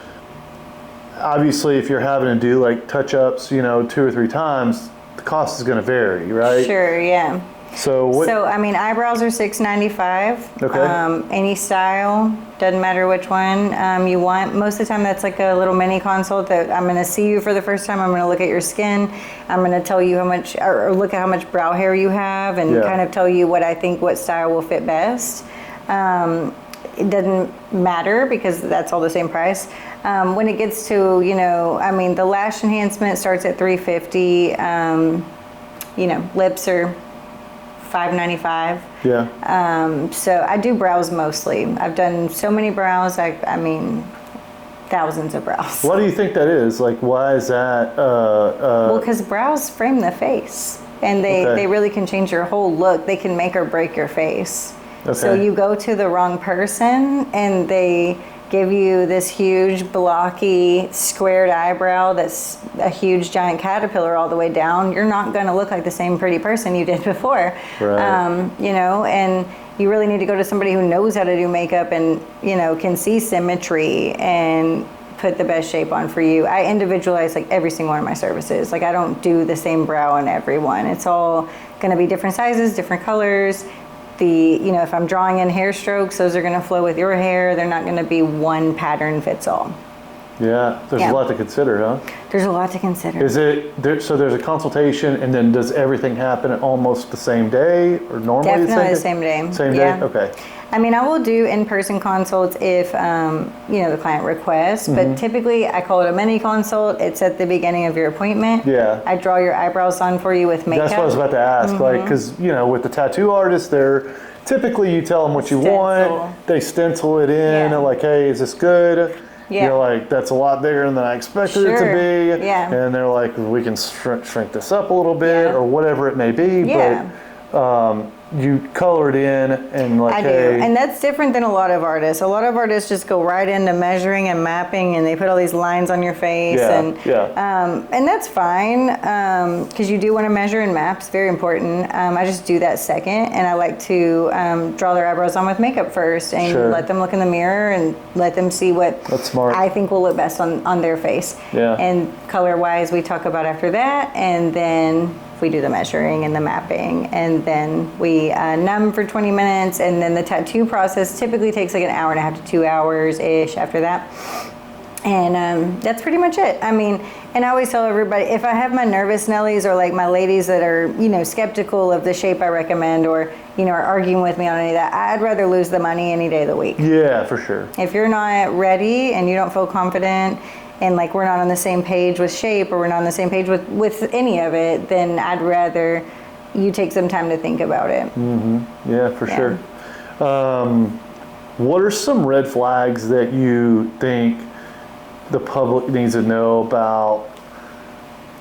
obviously if you're having to do like touch-ups, 2 or 3 times, the cost is going to vary, right? Sure, yeah. So what? So, I mean, eyebrows are $6.95. Okay. Any style, doesn't matter which one you want. Most of the time, that's like a little mini consult that I'm going to see you for the first time. I'm going to look at your skin. I'm going to tell you how much, or look at how much brow hair you have, and kind of tell you what I think what style will fit best. It doesn't matter because that's all the same price. When it gets to, you know, I mean, the lash enhancement starts at $350. You know, lips are $5.95. Yeah. So I do brows mostly. I've done so many brows. I mean, thousands of brows. What do you think that is? Like, why is that? Well, because brows frame the face, and they really can change your whole look. They can make or break your face. Okay. So you go to the wrong person, and they give you this huge blocky squared eyebrow that's a huge giant caterpillar all the way down. You're not going to look like the same pretty person you did before. Right. You know, and you really need to go to somebody who knows how to do makeup and, you know, can see symmetry and put the best shape on for you. I individualize like every single one of my services. Like, I don't do the same brow on everyone. It's all going to be different sizes, different colors. You know, if I'm drawing in hair strokes, those are going to flow with your hair. They're not going to be one pattern fits all. Yeah, there's a lot to consider, huh? There's a lot to consider. Is it there, so? There's a consultation, and then does everything happen at almost the same day, or normally Definitely the same day. Same day. Yeah. Okay. I mean, I will do in-person consults if you know, the client requests, but typically I call it a mini consult. It's at the beginning of your appointment. Yeah. I draw your eyebrows on for you with makeup. That's what I was about to ask. Like, because you know, with the tattoo artists, they're typically you tell them what you want, they stencil it in, Yeah. like, hey, is this good? Yeah. You're like, that's a lot bigger than I expected it to be. Yeah. And they're like, we can shrink this up a little bit, Yeah. or whatever it may be. Yeah. But you color it in and like, I do, hey. and that's different than a lot of artists. A lot of artists just go right into measuring and mapping, and they put all these lines on your face, and that's fine because you do want to measure and map. It's very important. I just do that second, and I like to draw their eyebrows on with makeup first, and let them look in the mirror and let them see what That's smart. I think will look best on their face. Yeah. And color-wise, we talk about after that, and then we do the measuring and the mapping, and then we numb for 20 minutes, and then the tattoo process typically takes like an hour and a half to 2 hours-ish after that. And that's pretty much it. I mean, and I always tell everybody, if I have my nervous Nellies or like my ladies that are, you know, skeptical of the shape I recommend, or, you know, are arguing with me on any of that, I'd rather lose the money any day of the week. Yeah, for sure. If you're not ready and you don't feel confident, and like we're not on the same page with shape, or we're not on the same page with any of it, then I'd rather you take some time to think about it. Mm-hmm. Yeah, for sure. What are some red flags that you think the public needs to know about?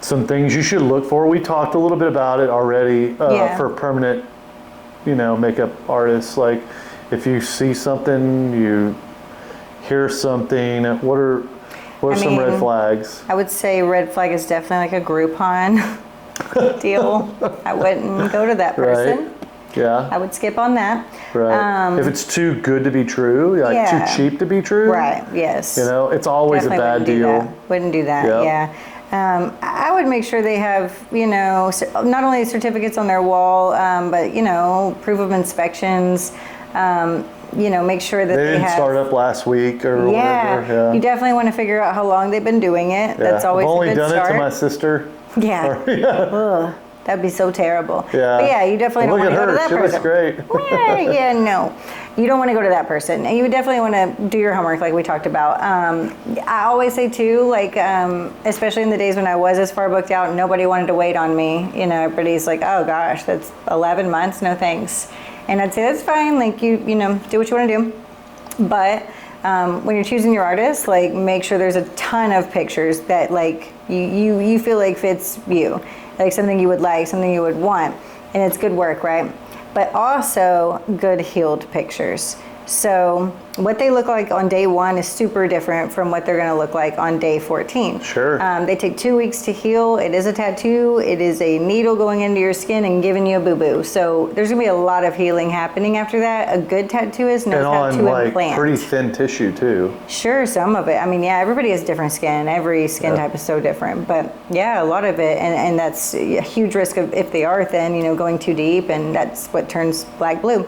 Some things you should look for. We talked a little bit about it already for permanent, you know, makeup artists. Like, if you see something, you hear something, what are some red flags? I would say red flag is definitely like a Groupon deal. I wouldn't go to that person. Right. Yeah. I would skip on that. Right. If it's too good to be true, like too cheap to be true. Right. Yes. You know, it's always Definitely a bad deal. Wouldn't do that. Yep. Yeah. I would make sure they have, you know, not only certificates on their wall, but, you know, proof of inspections. You know, make sure that they didn't have, start up last week or whatever. Yeah. You definitely want to figure out how long they've been doing it. That's always I've only a good done start. it to my sister. Yeah. Ugh, that'd be so terrible. Yeah. But yeah, you definitely don't want to go to that She person. looks great. Yeah, no. You don't want to go to that person. And you definitely want to do your homework like we talked about. I always say too, like, especially in the days when I was as far booked out and nobody wanted to wait on me, you know, everybody's like, oh gosh, that's 11 months, no thanks. And I'd say that's fine, like you know, do what you want to do. But when you're choosing your artist, like, make sure there's a ton of pictures that like you feel like fits you, like something you would like, something you would want, and it's good work, right? But also good healed pictures. So what they look like on day 1 is super different from what they're going to look like on day 14. Sure. They take 2 weeks to heal. It is a tattoo. It is a needle going into your skin and giving you a boo-boo. So there's going to be a lot of healing happening after that. A good tattooist knows how to like implant. pretty thin tissue too. Sure, some of it. I mean, yeah, everybody has different skin. Every skin type is so different. But yeah, a lot of it, and that's a huge risk of, if they are thin, going too deep, and that's what turns black blue.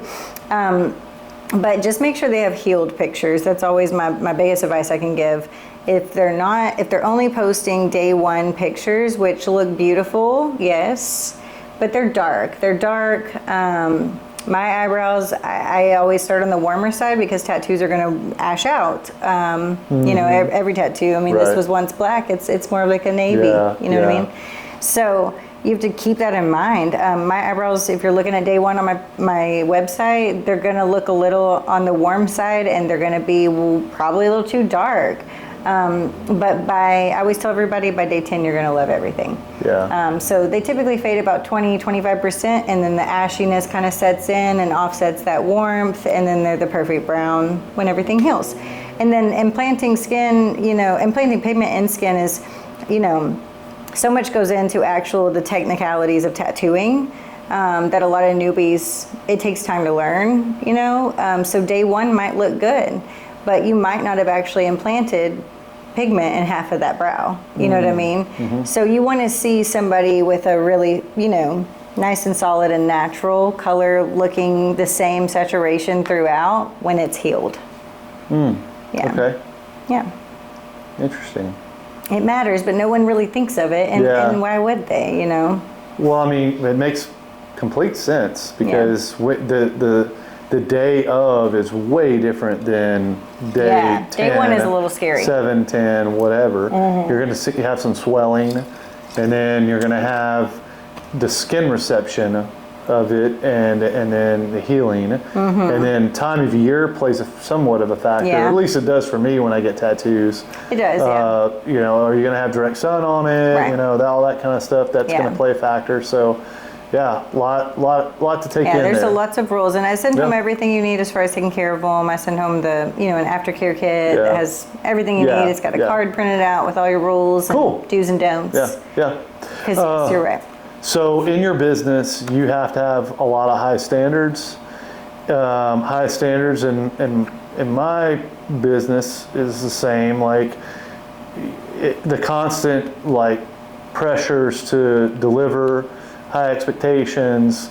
But just make sure they have healed pictures. That's always my biggest advice I can give. If they're only posting day 1 pictures, which look beautiful, yes, but they're dark. They're dark. My eyebrows, I always start on the warmer side because tattoos are going to ash out. Every tattoo. I mean, Right. this was once black. It's more like a navy. Yeah, You know what I yeah. mean? So you have to keep that in mind. My eyebrows, if you're looking at day 1 on my website, they're going to look a little on the warm side, and they're going to be probably a little too dark. But I always tell everybody, by day 10, you're going to love everything. Yeah. So they typically fade about 20-25%, and then the ashiness kind of sets in and offsets that warmth, and then they're the perfect brown when everything heals. And then implanting pigment in skin is, so much goes into the technicalities of tattooing that a lot of newbies, it takes time to learn, So day 1 might look good, but you might not have actually implanted pigment in half of that brow. You know what I mean? Mm-hmm. So you want to see somebody with a really, nice and solid and natural color looking the same saturation throughout when it's healed. Yeah. Okay. Yeah. Interesting. It matters, but no one really thinks of it, and why would they, Well, I mean, it makes complete sense because the day of is way different than day 10. Day 1 is a little scary. 7, 10, whatever. You're going to have some swelling, and then you're going to have the skin reception of it, and then the healing, and then time of year plays somewhat of a factor. Yeah. At least it does for me when I get tattoos. It does, yeah. Are you going to have direct sun on it? Right. All that kind of stuff. That's going to play a factor. So, yeah, lot to take in there. There's lots of rules, and I send home Yeah. everything you need as far as taking care of them. I send home the an aftercare kit that has everything you need. It's got a card printed out with all your rules and do's and don'ts. Yeah. Because you're right. So in your business, you have to have a lot of high standards. And in my business is the same. Like the constant pressures to deliver, high expectations,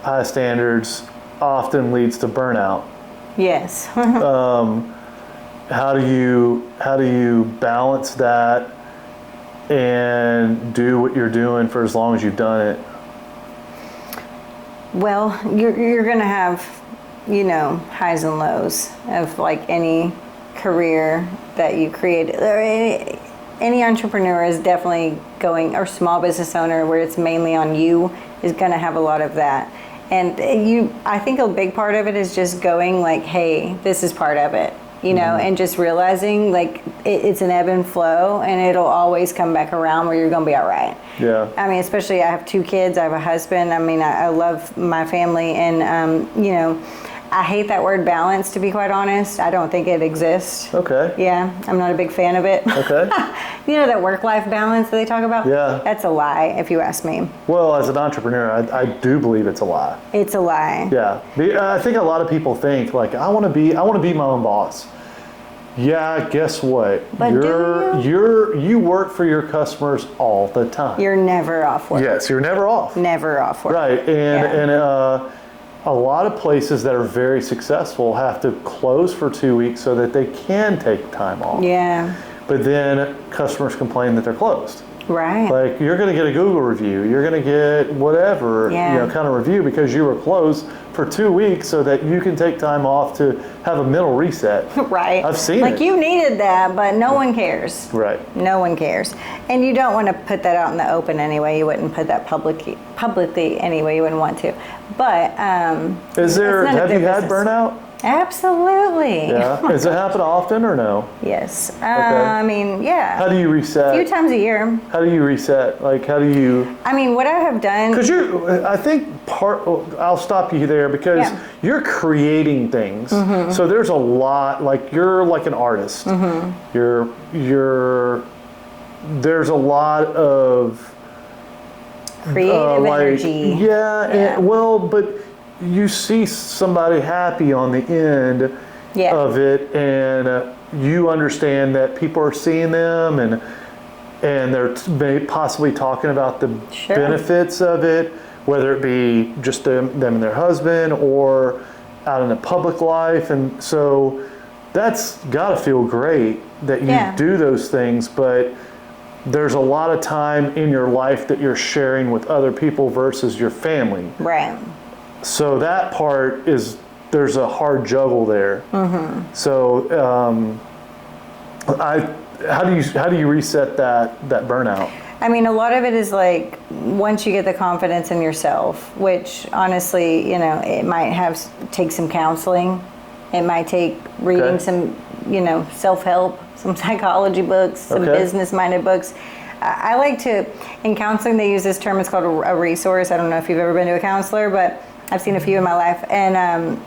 high standards often leads to burnout. Yes. How do you balance that and do what you're doing for as long as you've done it? Well, you're going to have, highs and lows of any career that you create. Any entrepreneur is definitely going, or small business owner where it's mainly on you, is going to have a lot of that. And I think a big part of it is just going hey, this is part of it. And just realizing it's an ebb and flow, and it'll always come back around where you're going to be all right. Yeah. I mean, especially I have 2 kids, I have a husband. I mean, I love my family, and I hate that word balance, to be quite honest. I don't think it exists. Okay. Yeah, I'm not a big fan of it. Okay. That work-life balance that they talk about? Yeah. That's a lie, if you ask me. Well, as an entrepreneur, I do believe it's a lie. It's a lie. Yeah. I think a lot of people think I want to be my own boss. Yeah, guess what? But you work for your customers all the time. You're never off work. Yes, you're never off. Never off work. Right, and a lot of places that are very successful have to close for 2 weeks so that they can take time off. Yeah. But then customers complain that they're closed. Right. You're going to get a Google review. You're going to get whatever kind of review because you were closed for 2 weeks so that you can take time off to have a mental reset. Right. I've seen it. You needed that, but no one cares. Right. No one cares. And you don't want to put that out in the open anyway. You wouldn't put that publicly anyway. You wouldn't want to. But have you had burnout? Absolutely. Yeah. Does it happen often or no? Yes. I mean, yeah. How do you reset? A few times a year. How do you reset? Like, how do you? I mean, what I have done. Because I think I'll stop you there because you're creating things. So there's a lot, like you're like an artist. There's a lot of creative energy. Yeah. But you see somebody happy on the end of it, and you understand that people are seeing them, and they're possibly talking about the benefits of it, whether it be just them and their husband or out in the public life. And so that's got to feel great that you do those things, but there's a lot of time in your life that you're sharing with other people versus your family. Right. So that part there's a hard juggle there. So how do you reset that burnout? I mean, a lot of it is like once you get the confidence in yourself, which honestly, it might take some counseling. It might take reading some, self-help, some psychology books, some business-minded books. I like to, in counseling, they use this term, it's called a resource. I don't know if you've ever been to a counselor, but I've seen a few in my life, and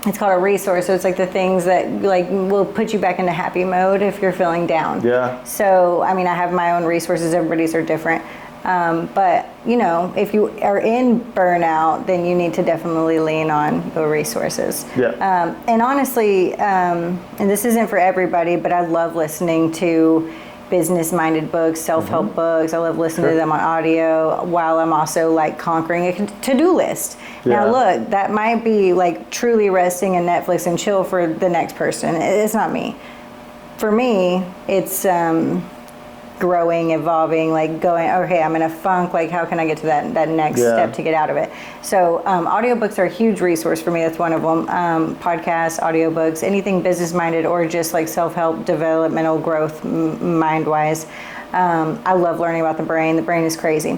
it's called a resource. So it's like the things that will put you back into happy mode if you're feeling down. Yeah. So, I mean, I have my own resources. Everybody's are different. But, if you are in burnout, then you need to definitely lean on your resources. Yeah. And honestly, and this isn't for everybody, but I love listening to business-minded books, self-help books. I love listening to them on audio while I'm also like conquering a to-do list. Now look, that might be like truly resting in Netflix and chill for the next person. It's not me. For me, it's growing, evolving, like going, okay, I'm in a funk, like how can I get to that next step to get out of it? So audiobooks are a huge resource for me. That's one of them. Podcasts, audiobooks, anything business-minded or just like self-help, developmental growth, mind-wise. I love learning about the brain. The brain is crazy.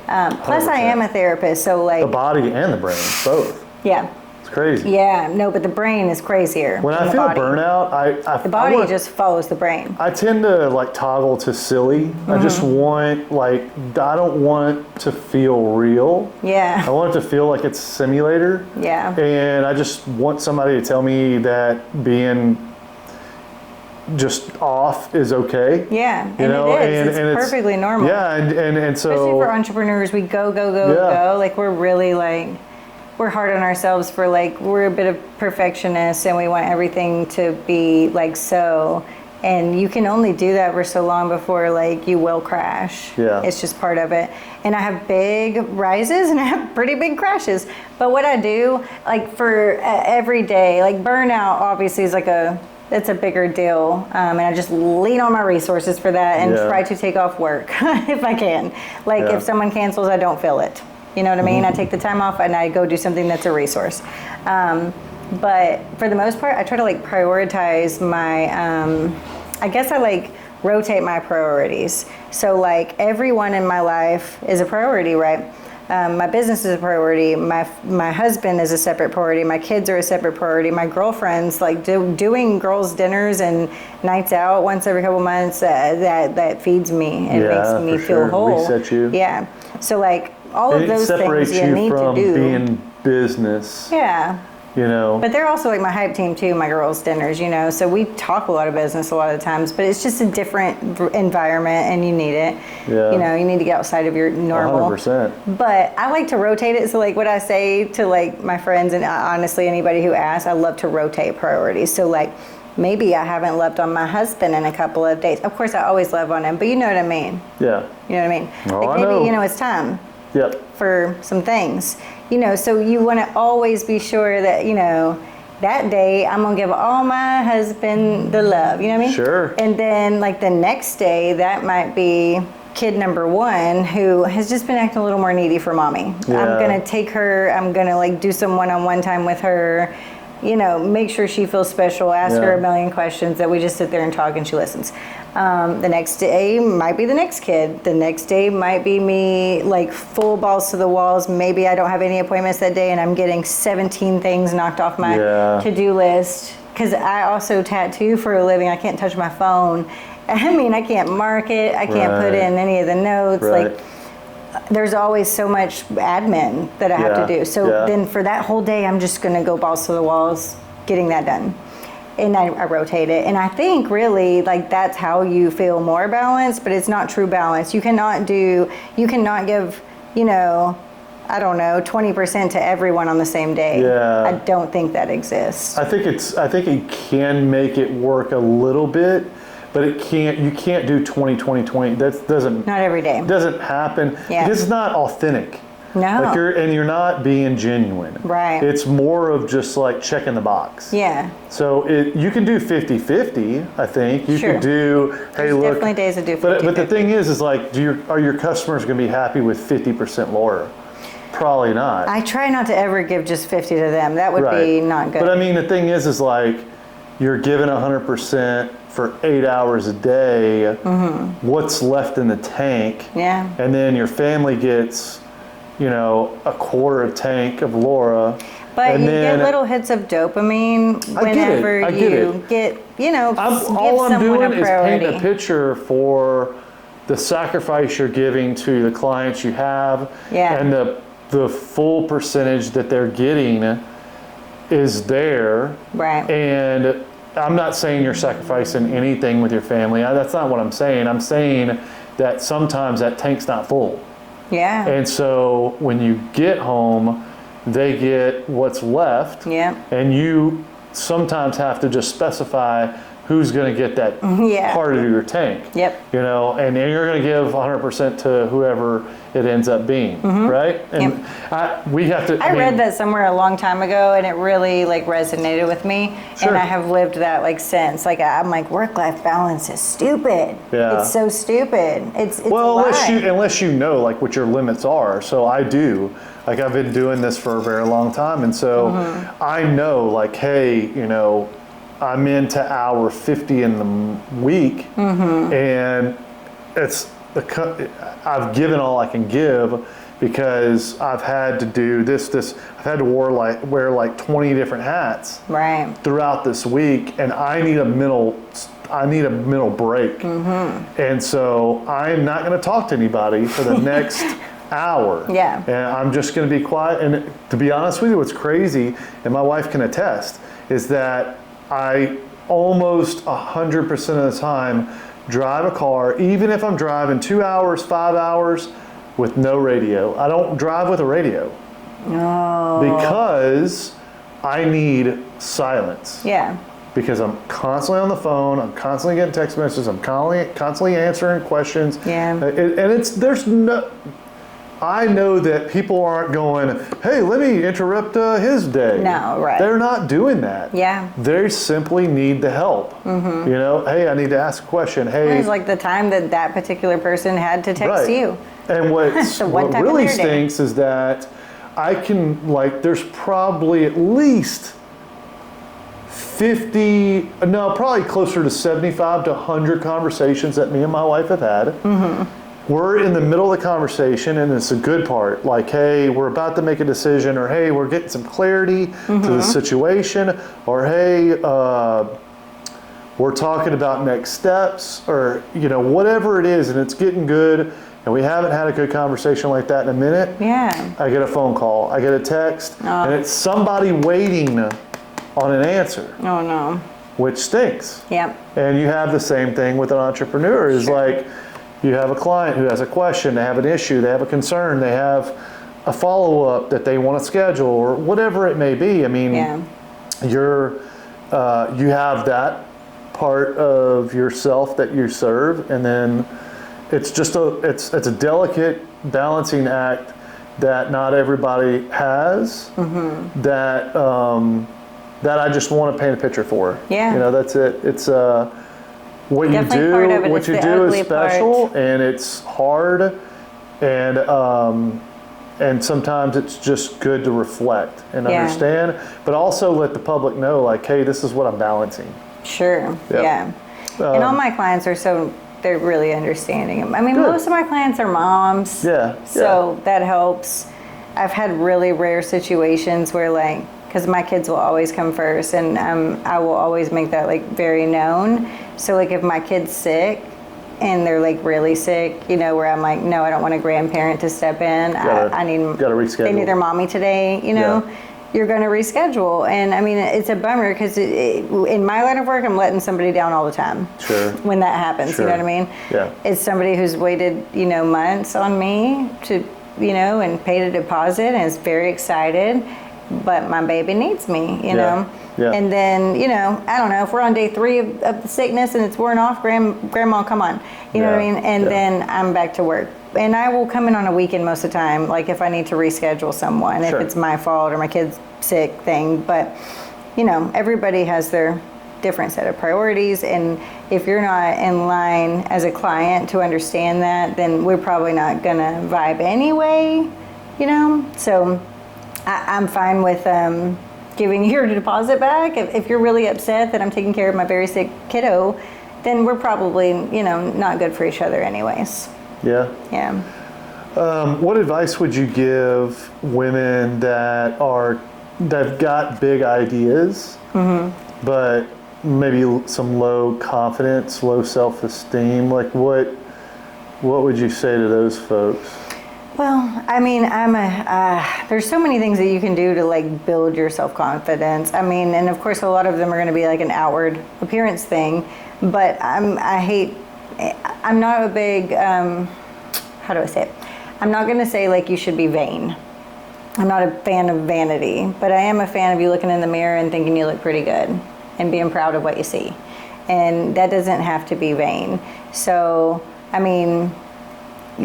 Plus 100%. I am a therapist, so like... The body and the brain, both. Yeah. It's crazy. Yeah, no, but the brain is crazier. When I feel burnout, the body just follows the brain. I tend to like toggle to silly. I just want I don't want to feel real. Yeah. I want it to feel like it's a simulator. Yeah. And I just want somebody to tell me that being just off is okay. Yeah, and it is. It's perfectly normal. Yeah, and so... Especially for entrepreneurs, we go. Like we're really like... We're hard on ourselves for we're a bit of perfectionists and we want everything to be so, and you can only do that for so long before you will crash. Yeah. It's just part of it. And I have big rises and I have pretty big crashes. But what I do for every day, burnout obviously is it's a bigger deal. And I just lean on my resources for that and try to take off work if I can. If someone cancels, I don't feel it. You know what I mean? I take the time off and I go do something that's a resource. But for the most part, I try to prioritize my, I guess I rotate my priorities. So everyone in my life is a priority, right? My business is a priority. My husband is a separate priority. My kids are a separate priority. My girlfriends, doing girls' dinners and nights out once every couple months, that feeds me. It makes me feel whole. Reset you. Yeah. So all of those things you need to do. It separates you from being business. Yeah. But they're also my hype team too, my girls' dinners, So we talk a lot of business a lot of the times, but it's just a different environment and you need it. Yeah. You need to get outside of your normal. 100%. But I like to rotate it. So what I say to my friends and honestly anybody who asks, I love to rotate priorities. So maybe I haven't loved on my husband in a couple of days. Of course I always love on him, but you know what I mean. Yeah. You know what I mean? Oh, maybe, it's time. Yep. For some things, so you want to always be sure that, that day I'm going to give all my husband the love, you know what I mean? Sure. And then the next day, that might be kid number one who has just been acting a little more needy for mommy. Yeah. I'm going to take her, I'm going to do some one-on-one time with her. make sure she feels special, ask her a million questions that we just sit there and talk and she listens. The next day might be the next kid. The next day might be me, like full balls to the walls. Maybe I don't have any appointments that day and I'm getting 17 things knocked off my to-do list. Because I also tattoo for a living. I can't touch my phone. I mean, I can't mark it. I can't put in any of the notes. Like, there's always so much admin that I have to do. So then for that whole day, I'm just going to go balls to the walls getting that done. And I rotate it. And I think really like that's how you feel more balanced, but it's not true balance. You cannot give, I don't know, 20% to everyone on the same day. Yeah. I don't think that exists. I think it can make it work a little bit, but you can't do 20. That doesn't. Not every day. Doesn't happen. Yeah. It's not authentic. No. Like you're not being genuine. Right. It's more of just like checking the box. Yeah. So you can do 50-50, I think. You could do, hey, look. Definitely days that do 50-50. But the thing is like, are your customers going to be happy with 50% Laura? Probably not. I try not to ever give just 50 to them. That would be not good. But I mean, the thing is like, you're giving 100% for 8 hours a day. What's left in the tank? Yeah. And then your family gets, a quarter tank of Laura. But and you then, get little hits of dopamine whenever you get, all I'm doing is paint a picture for the sacrifice you're giving to the clients you have, and the full percentage that they're getting is there. Right. And I'm not saying you're sacrificing anything with your family. That's not what I'm saying. I'm saying that sometimes that tank's not full. Yeah. And so when you get home, they get what's left. Yeah. And you sometimes have to just specify who's going to get that part of your tank. Yep. And you're going to give 100% to whoever it ends up being, right? And we have to. I read that somewhere a long time ago, and it really like resonated with me. Sure. And I have lived that like since. Like I'm like, work-life balance is stupid. Yeah. It's so stupid. It's well, a lie. unless you know like what your limits are. So I do. Like I've been doing this for a very long time, and so I know like, hey, I'm into hour 50 in the week, and I've given all I can give because I've had to do this. I've had to wear like 20 different hats throughout this week, and I need a mental break. And so I'm not going to talk to anybody for the next hour. Yeah. And I'm just going to be quiet. And to be honest with you, what's crazy, and my wife can attest, is that I almost 100% of the time drive a car, even if I'm driving 2 hours, 5 hours, with no radio. I don't drive with a radio. Oh. Because I need silence. Yeah. Because I'm constantly on the phone, I'm constantly getting text messages, I'm constantly answering questions. Yeah. I know that people aren't going, hey, let me interrupt his day. No, right. They're not doing that. Yeah. They simply need the help. Hey, I need to ask a question. Hey. It's like the time that particular person had to text you. And what really stinks is that I can, there's probably at least probably closer to 75 to 100 conversations that me and my wife have had. We're in the middle of the conversation, and it's a good part. Like, hey, we're about to make a decision, or hey, we're getting some clarity to the situation, or hey, we're talking about next steps, or whatever it is, and it's getting good, and we haven't had a good conversation like that in a minute. Yeah. I get a phone call, I get a text, and it's somebody waiting on an answer. Oh no. Which stinks. Yep. And you have the same thing with an entrepreneur. Is like, you have a client who has a question, they have an issue, they have a concern, they have a follow-up that they want to schedule, or whatever it may be. I mean, you have that part of yourself that you serve, and then it's just it's a delicate balancing act that not everybody has. That I just want to paint a picture for. Yeah. That's it. It's what Definitely you do is special, and it's hard, and And sometimes it's just good to reflect and Yeah. understand, but also let the public know, like, hey, this is what I'm balancing. Sure. Yep. Yeah. And all my clients are they're really understanding. I mean, Good. most of my clients are moms. Yeah. So that helps. I've had really rare situations where, like, because my kids will always come first, and I will always make that, like, very known. So, like, if my kid's sick and they're, like, really sick, you know, where I'm like, no, I don't want a grandparent to step in. I need, gotta reschedule. they need their mommy today, you know. Yeah. You're going to reschedule. And I mean, it's a bummer because in my line of work, I'm letting somebody down all the time. Sure. When that happens, Sure. you know what I mean? Yeah. It's somebody who's waited, you know, months on me to, you know, and paid a deposit and is very excited, but my baby needs me, you know? Yeah. And then, you know, I don't know, if we're on day 3 of the sickness and it's worn off, grandma, come on. You know what I Yeah. mean? And Yeah. then I'm back to work. And I will come in on a weekend most of the time, like if I need to reschedule someone, Sure. if it's my fault or my kid's sick thing. But, you know, everybody has their different set of priorities. And if you're not in line as a client to understand that, then we're probably not going to vibe anyway, you know? So I'm fine with giving your deposit back. If you're really upset that I'm taking care of my very sick kiddo, then we're probably, you know, not good for each other anyways. Yeah. Yeah. What advice would you give women that've got big ideas, but maybe some low confidence, low self-esteem? Like what would you say to those folks? Well, I mean, there's so many things that you can do to like build your self-confidence. I mean, and of course a lot of them are going to be like an outward appearance thing, but I'm not a big, how do I say it? I'm not going to say like you should be vain. I'm not a fan of vanity, but I am a fan of you looking in the mirror and thinking you look pretty good and being proud of what you see. And that doesn't have to be vain. So, I mean,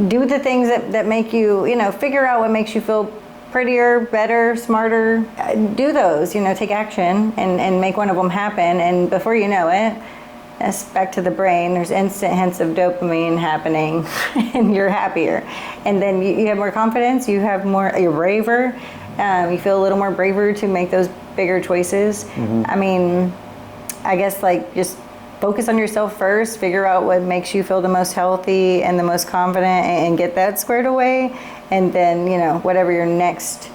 do the things that make you, you know, figure out what makes you feel prettier, better, smarter. Do those, you know, take action and make one of them happen. And before you know it, that's back to the brain. There's instant hints of dopamine happening and you're happier. And then you have more confidence, you're braver, you feel a little more braver to make those bigger choices. I mean, I guess like just focus on yourself first, figure out what makes you feel the most healthy and the most confident and get that squared away. And then, you know, whatever your next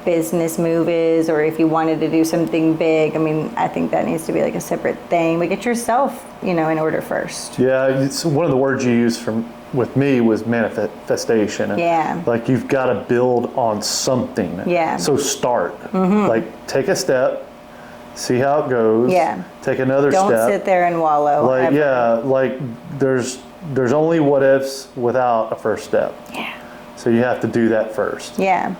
business move is, or if you wanted to do something big, I mean, I think that needs to be like a separate thing, but get yourself, you know, in order first. Yeah, it's one of the words you used with me was manifestation. Yeah. Like you've got to build on something. Yeah. So start. Like take a step, see how it goes. Yeah. Take another Don't step. sit there and wallow. Like ever. yeah, like there's only what ifs without a first step. Yeah. So you have to do that first. Yeah.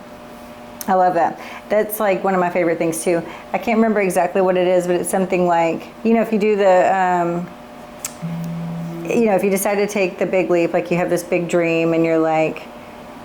I love that. That's like one of my favorite things too. I can't remember exactly what it is, but it's something like, you know, if you do the, you know, if you decide to take the big leap, like you have this big dream and you're like,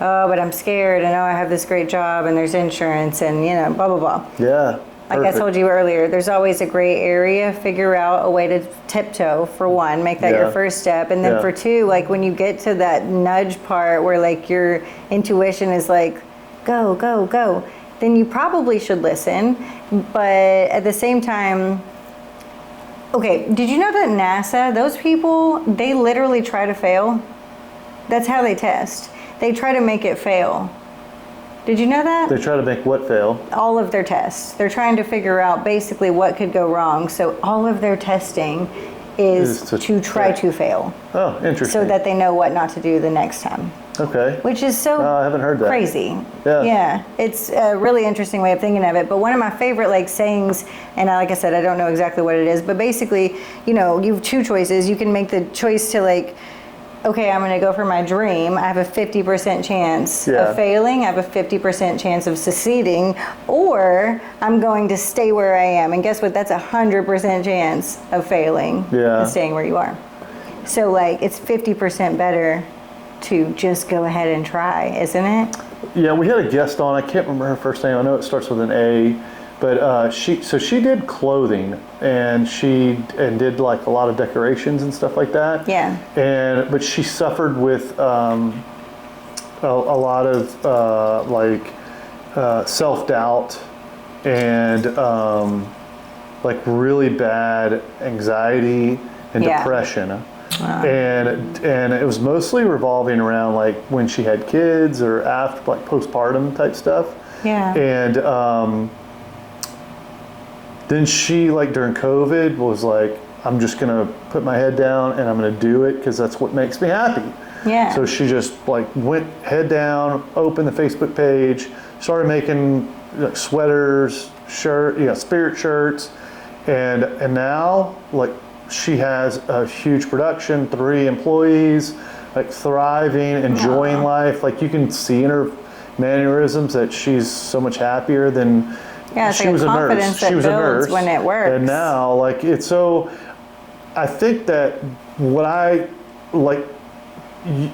oh, but I'm scared and oh, I have this great job and there's insurance and, you know, blah, blah, blah. Yeah. Like I told you earlier, there's always a gray area. Figure out a way to tiptoe for one, make that your first step. And then for two, like when you get to that nudge part where like your intuition is like, go, go, go, then you probably should listen. But at the same time, okay, did you know that NASA, those people, they literally try to fail? That's how they test. They try to make it fail. Did you know that? They try to make what fail? All of their tests. They're trying to figure out basically what could go wrong. So all of their testing is to try to fail. Oh, interesting. So that they know what not to do the next time. Okay. Which is so I haven't heard that. crazy. Yeah. Yeah. It's a really interesting way of thinking of it. But one of my favorite like sayings, and like I said, I don't know exactly what it is, but basically, you know, you have two choices. You can make the choice to like, okay, I'm going to go for my dream. I have a 50% chance of failing. I have a 50% chance of succeeding. Or I'm going to stay where I am. And guess what? That's a 100% chance of failing and staying where you are. So like it's 50% better to just go ahead and try, isn't it? Yeah, we had a guest on. I can't remember her first name. I know it starts with an A, but she did clothing and did like a lot of decorations and stuff like that. Yeah. But she suffered with lot of self-doubt and like really bad anxiety and depression. And it was mostly revolving around like when she had kids or after, like postpartum type stuff. Yeah. And then she, like during COVID, was like, I'm just gonna put my head down and I'm gonna do it because that's what makes me happy. Yeah. So she just like went head down, opened the Facebook page, started making like sweaters, spirit shirts, and now like she has a huge production, 3 employees, like thriving, enjoying life. Like you can see in her mannerisms that she's so much happier than she was a nurse. She was a nurse when it works. And now like it's so. I think that what I like.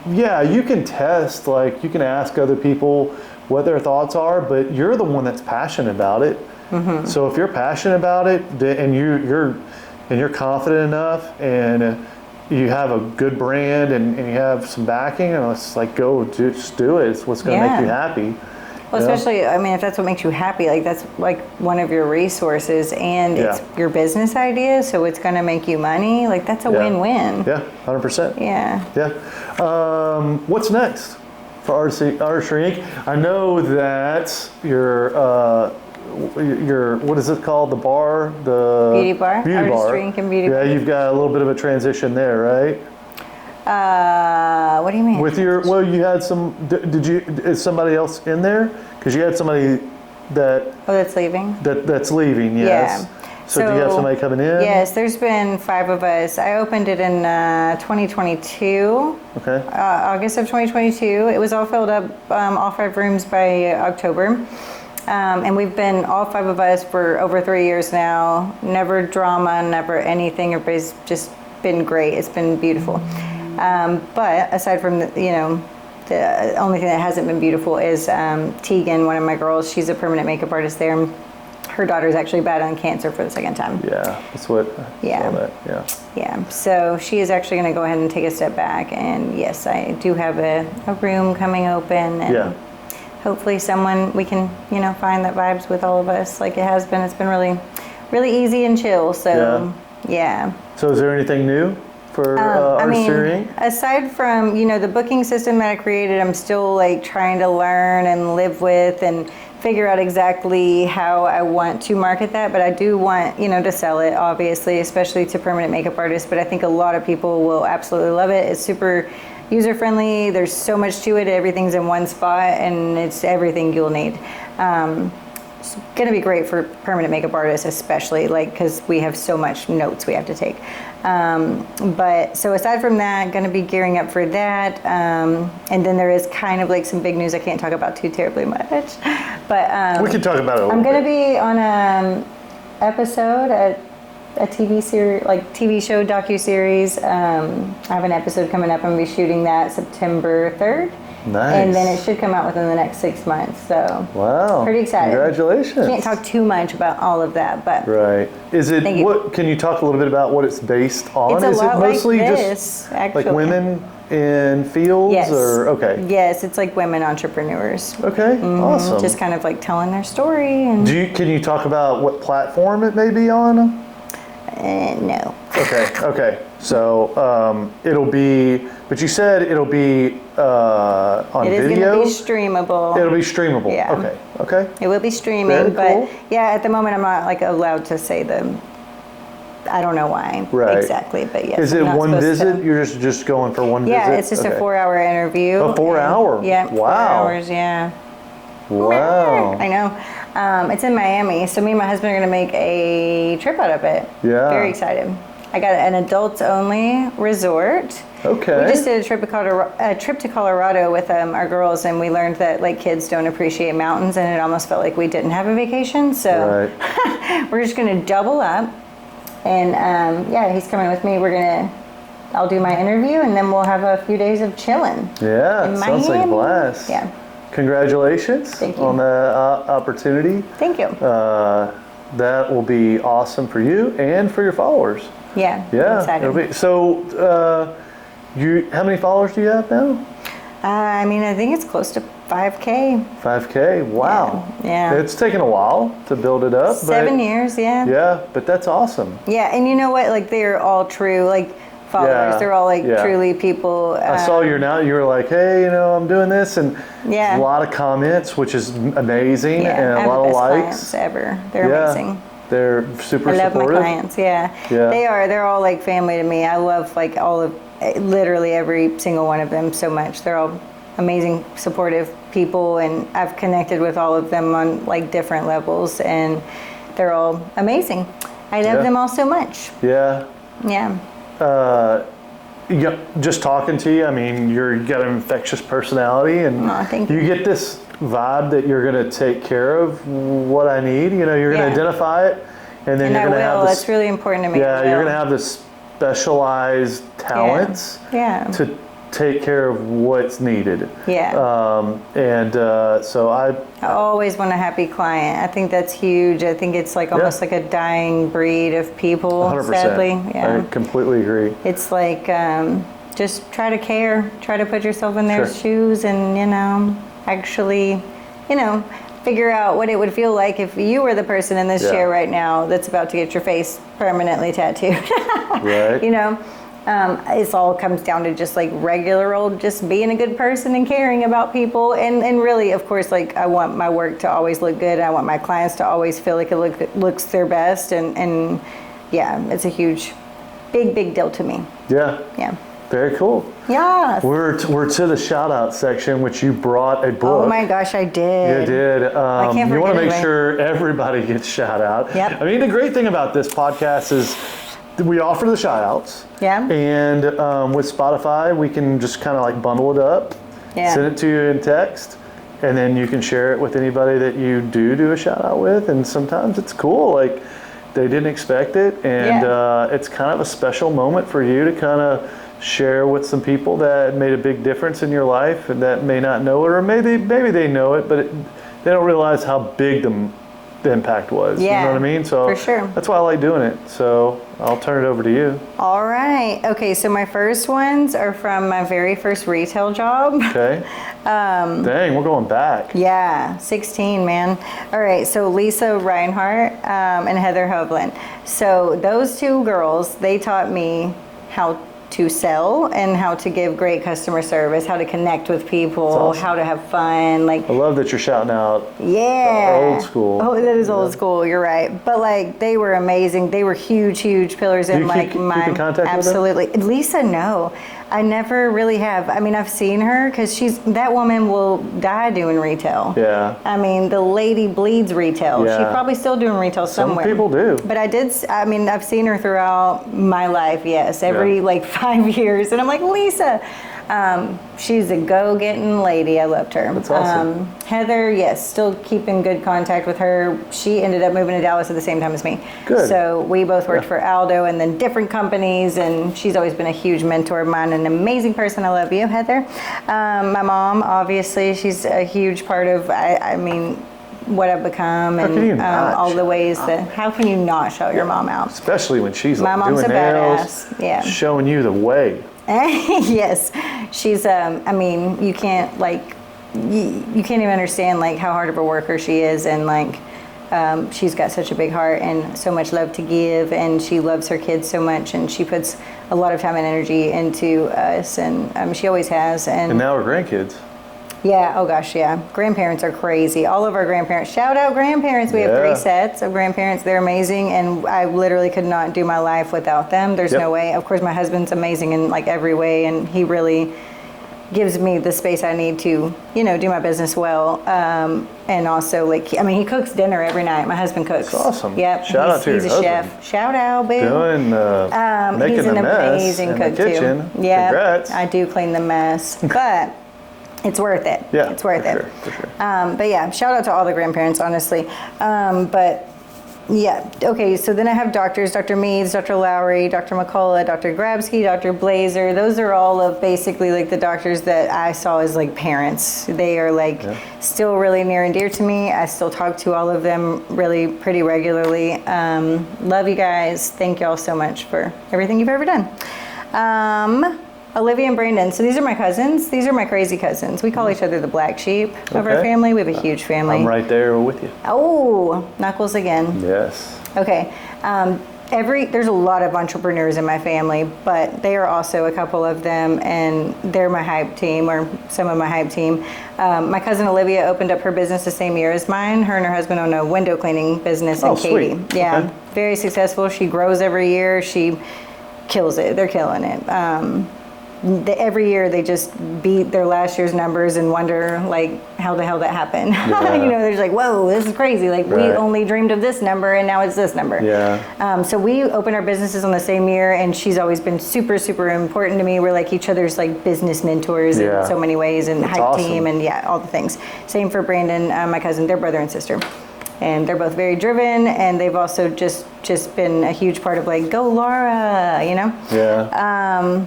Yeah, you can test, like you can ask other people what their thoughts are, but you're the one that's passionate about it. Mm-hmm. So if you're passionate about it and you're confident enough and you have a good brand and you have some backing, and it's like just do it. It's what's going to make you happy. Well, especially, I mean, if that's what makes you happy, like that's like one of your resources and it's your business idea, so it's going to make you money. Like that's a win-win. Yeah, 100%. Yeah. Yeah. What's next for Artistry Inc.? I know that your what is it called? The bar? The Beauty bar? Artistry Inc. and Beauty Bar. Yeah, you've got a little bit of a transition there, right? What do you mean? With you had some. Is somebody else in there? Because you had somebody that. Oh, that's leaving. That's leaving. Yes. Yeah. So do you have somebody coming in? Yes, there's been 5 of us. I opened it in 2022. Okay. August of 2022. It was all filled up, all 5 rooms by October. And we've been all 5 of us for over 3 years now. Never drama, never anything. Everybody's just been great. It's been beautiful. But aside from the only thing that hasn't been beautiful is Tegan, one of my girls. She's a permanent makeup artist there. Her daughter's actually battling cancer for the 2nd time. Yeah, that's what I saw that. Yeah. Yeah. So she is actually going to go ahead and take a step back. And yes, I do have a room coming open. And hopefully we can find that vibes with all of us like it has been. It's been really, really easy and chill. So yeah. So is there anything new for Artistry Inc.? Aside from, the booking system that I created, I'm still like trying to learn and live with and figure out exactly how I want to market that. But I do want, to sell it, obviously, especially to permanent makeup artists. But I think a lot of people will absolutely love it. It's super user-friendly. There's so much to it. Everything's in one spot and it's everything you'll need. It's going to be great for permanent makeup artists, especially because we have so much notes we have to take. But so aside from that, going to be gearing up for that. And then there is kind of like some big news I can't talk about too terribly much. But we can talk about it a little I'm going to bit. be on an episode at a TV series, like TV show docuseries. I have an episode coming up. I'm going to be shooting that September 3rd. Nice. And then it should come out within the next 6 months. So wow, pretty excited. Congratulations. Can't talk too much about all of that, but right. Is it what? Can you talk a little bit about what it's based on? It's Is lot it mostly like this, just actually. like women in fields? Yes. Or okay. Yes, it's like women entrepreneurs. Okay. Awesome. Just kind of like telling their story. And Can you talk about what platform it may be on? No. Okay. So it'll be, but you said it'll be on It is video. going to be streamable. It'll be streamable. Yeah. Okay. It will be streaming, Very but cool. yeah, at the moment I'm not like allowed to say I don't know why exactly, but yes. Is it I'm not one supposed visit? to. You're just going for one visit? Yeah, it's just a 4-hour interview. A 4-hour? Yeah. Wow. 4 hours. Yeah. Wow. I know. It's in Miami, so me and my husband are going to make a trip out of it. Yeah. Very excited. I got an adults-only resort. Okay. We just did a trip to Colorado with our girls, and we learned that like kids don't appreciate mountains, and it almost felt like we didn't have a vacation. So we're just going to double up, and he's coming with me. I'll do my interview, and then we'll have a few days of chilling. Yeah, sounds like a blast. Yeah. Congratulations Thank you. on the opportunity. Thank you. That will be awesome for you and for your followers. Yeah. Yeah. I'm excited. So, how many followers do you have now? I mean, I think it's close to 5K. 5K. Wow. Yeah. It's taken a while to build it up. 7 years, yeah. Yeah, but that's awesome. Yeah, and you know what? Like, they're all true, like, followers. Yeah, They're all, like, yeah. truly people. I saw you were like, hey, I'm doing this, and Yeah. a lot of comments, which is amazing, Yeah, and I a have lot the of best likes. clients ever. They're Yeah. amazing. They're super I love supportive. my clients, yeah. Yeah. They are. They're all like family to me. I love like literally every single one of them so much. They're all amazing, supportive people, and I've connected with all of them on like different levels, and they're all amazing. I love them all so much. Yeah. Yeah. Yeah, just talking to you, I mean, you got an infectious personality, and Aw, thank you get this vibe that you're going to take care of what I need. You're going to Yeah. identify it, and then And you're I going to have will. this. That's really important to me. Yeah, I you're will. going to have this specialized talents Yeah. to take care of what's needed. Yeah. So I always want a happy client. I think that's huge. I think it's like almost like a dying breed of people, 100%. sadly. Yeah. I completely agree. It's like just try to care, try to put yourself in their Sure. shoes, and actually, figure out what it would feel like if you were the person in this Yeah. chair right now that's about to get your face permanently tattooed. Right. It all comes down to just like regular old, just being a good person and caring about people. And really, of course, like I want my work to always look good. I want my clients to always feel like it looks their best. And yeah, it's a huge, big deal to me. Yeah. Yeah. Very cool. Yes. We're to the shout out section, which you brought a book. Oh my gosh, I did. You did. can't You want to forget make it. sure everybody gets shout out. Yep. I mean, the great thing about this podcast is we offer the shout outs. Yeah. And with Spotify, we can just kind of like bundle it up, Yeah. send it to you in text, and then you can share it with anybody that you do a shout out with. And sometimes it's cool. Like they didn't expect it. And it's kind of a special moment for you to kind of share with some people that made a big difference in your life and that may not know it, or maybe they know it, but they don't realize how big the impact was. Yeah, You know what I mean? So for sure. that's why I like doing it. So I'll turn it over to you. All right. Okay, so my first ones are from my very first retail job. Okay. Dang, we're going back. Yeah, 16, man. All right, so Lisa Reinhart and Heather Hovland. So those two girls, they taught me how to sell and how to give great customer service, how to connect with people, awesome. how to have fun. Like, I love that you're shouting out yeah. the old school. Oh, that is old school. You're right. But like, they were amazing. They were huge pillars in you like my. keep in contact with them? Absolutely. Lisa, no. I never really have. I mean, I've seen her because that woman will die doing retail. Yeah. I mean, the lady bleeds retail. Yeah. She's probably still doing retail somewhere. Some people do. But I've seen her throughout my life, yes, every like 5 years. And I'm like, Lisa, she's a go-getting lady. I loved her. That's awesome. Heather, yes, still keep in good contact with her. She ended up moving to Dallas at the same time as me. Good. So we both worked for Aldo and then different companies, and she's always been a huge mentor of mine, an amazing person. I love you, Heather. My mom, obviously, she's a huge part of, I mean, what I've become How can you and not? all the ways that, how can you not shout your mom out? Especially when she's My like mom's doing a nails, badass, yeah. showing you the way. Yes, she's. I mean, you can't like, you can't even understand like how hard of a worker she is, and like, she's got such a big heart and so much love to give, and she loves her kids so much, and she puts a lot of time and energy into us, and she always has. And now her grandkids. Yeah, oh gosh, yeah. Grandparents are crazy. All of our grandparents. Shout out grandparents. We have 3 sets of grandparents. They're amazing, and I literally could not do my life without them. There's no way. Of course, my husband's amazing in like every way, and he really gives me the space I need to, do my business well. And also, like, I mean, he cooks dinner every night. My husband cooks. That's awesome. Yep. Shout out to he's your a husband. chef. Shout out, boo. Doing, making He's an a mess amazing in cook the kitchen. too. Yeah, Congrats. I do clean the mess, but it's worth it. Yeah, it's worth it. For sure. But yeah, shout out to all the grandparents, honestly. But yeah, okay, so then I have doctors, Dr. Meads, Dr. Lowry, Dr. McCullough, Dr. Grabsky, Dr. Blazer. Those are all of basically like the doctors that I saw as like parents. They are like still really near and dear to me. I still talk to all of them really pretty regularly. Love you guys. Thank you all so much for everything you've ever done. Olivia and Brandon. So these are my cousins. These are my crazy cousins. We call each other the black sheep of our family. We have a huge family. I'm right there with you. Oh, Knuckles again. Yes. Okay. There's a lot of entrepreneurs in my family, but they are also a couple of them, and they're my hype team, or some of my hype team. My cousin Olivia opened up her business the same year as mine. Her and her husband own a window cleaning business in Katy. Sweet. Yeah, Okay. very successful. She grows every year. She kills it. They're killing it. Every year they just beat their last year's numbers and wonder like how the hell that happened. Yeah. They're just like, whoa, this is crazy. Like we Right. only dreamed of this number and now it's this number. Yeah. So we opened our businesses on the same year, and she's always been super, super important to me. We're like each other's like business mentors Yeah. in so many ways, and That's hype awesome. team, and all the things. Same for Brandon, my cousin. They're brother and sister. And they're both very driven, and they've also just been a huge part of like, go Laura, Yeah.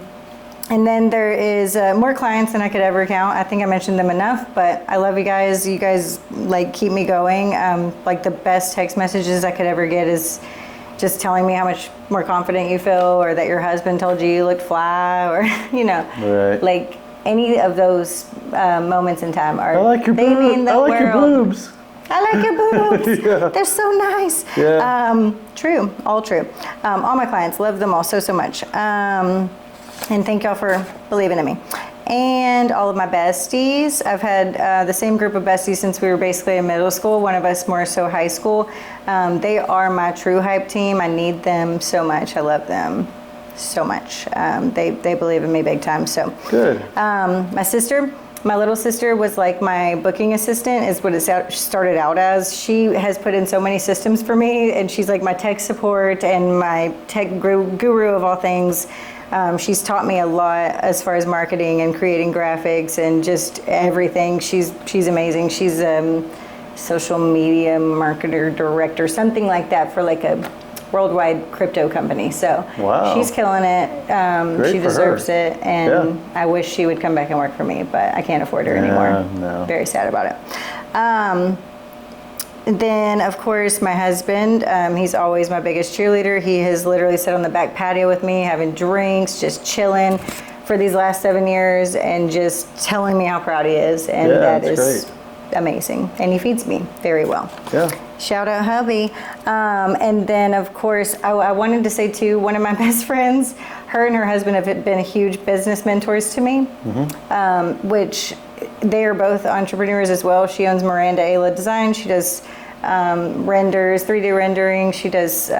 And then there is more clients than I could ever count. I think I mentioned them enough, but I love you guys. You guys like keep me going. Like the best text messages I could ever get is just telling me how much more confident you feel, or that your husband told you looked fly, or Right. like any of those moments in time are. I like your they boobs. mean the I like your world. boobs. I like your boobs. Yeah. They're so nice. Yeah. True, all true. All my clients, love them all so much. And thank y'all for believing in me. And all of my besties. I've had the same group of besties since we were basically in middle school. One of us more so high school. They are my true hype team. I need them so much. I love them so much. They believe in me big time. So Good. My little sister was like my booking assistant, is what it started out as. She has put in so many systems for me, and she's like my tech support and my tech guru of all things. She's taught me a lot as far as marketing and creating graphics and just everything. She's amazing. She's social media marketer director, something like that, for like a worldwide crypto company. So Wow. she's killing it. Great She for deserves her. it, and I wish she would come back and work for me, but I can't afford her anymore. No. Very sad about it. Then, of course, my husband, he's always my biggest cheerleader. He has literally sat on the back patio with me, having drinks, just chilling for these last 7 years, and just telling me how proud he is. And Yeah, that that's is great. amazing. And he feeds me very well. Yeah. Shout out hubby. And then, of course, I wanted to say too, one of my best friends, her and her husband have been huge business mentors to me, which they are both entrepreneurs as well. She owns Miranda Ayla Design. She does renders, 3D rendering. She does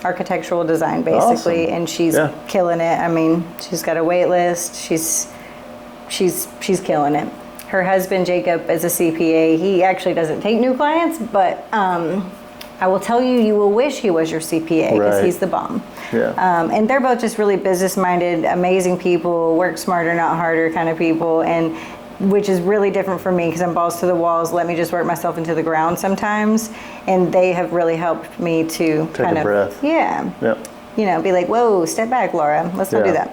architectural design basically, Awesome. and she's Yeah. killing it. I mean, she's got a wait list. She's killing it. Her husband Jacob is a CPA. He actually doesn't take new clients, but I will tell you, you will wish he was your CPA, because Right. he's the bomb. Yeah. And they're both just really business-minded, amazing people, work smarter, not harder kind of people, and which is really different for me because I'm balls to the walls. Let me just work myself into the ground sometimes, and they have really helped me to Take kind a of breath. yeah, Yep. be like, whoa, step back, Laura. Let's not do Yeah.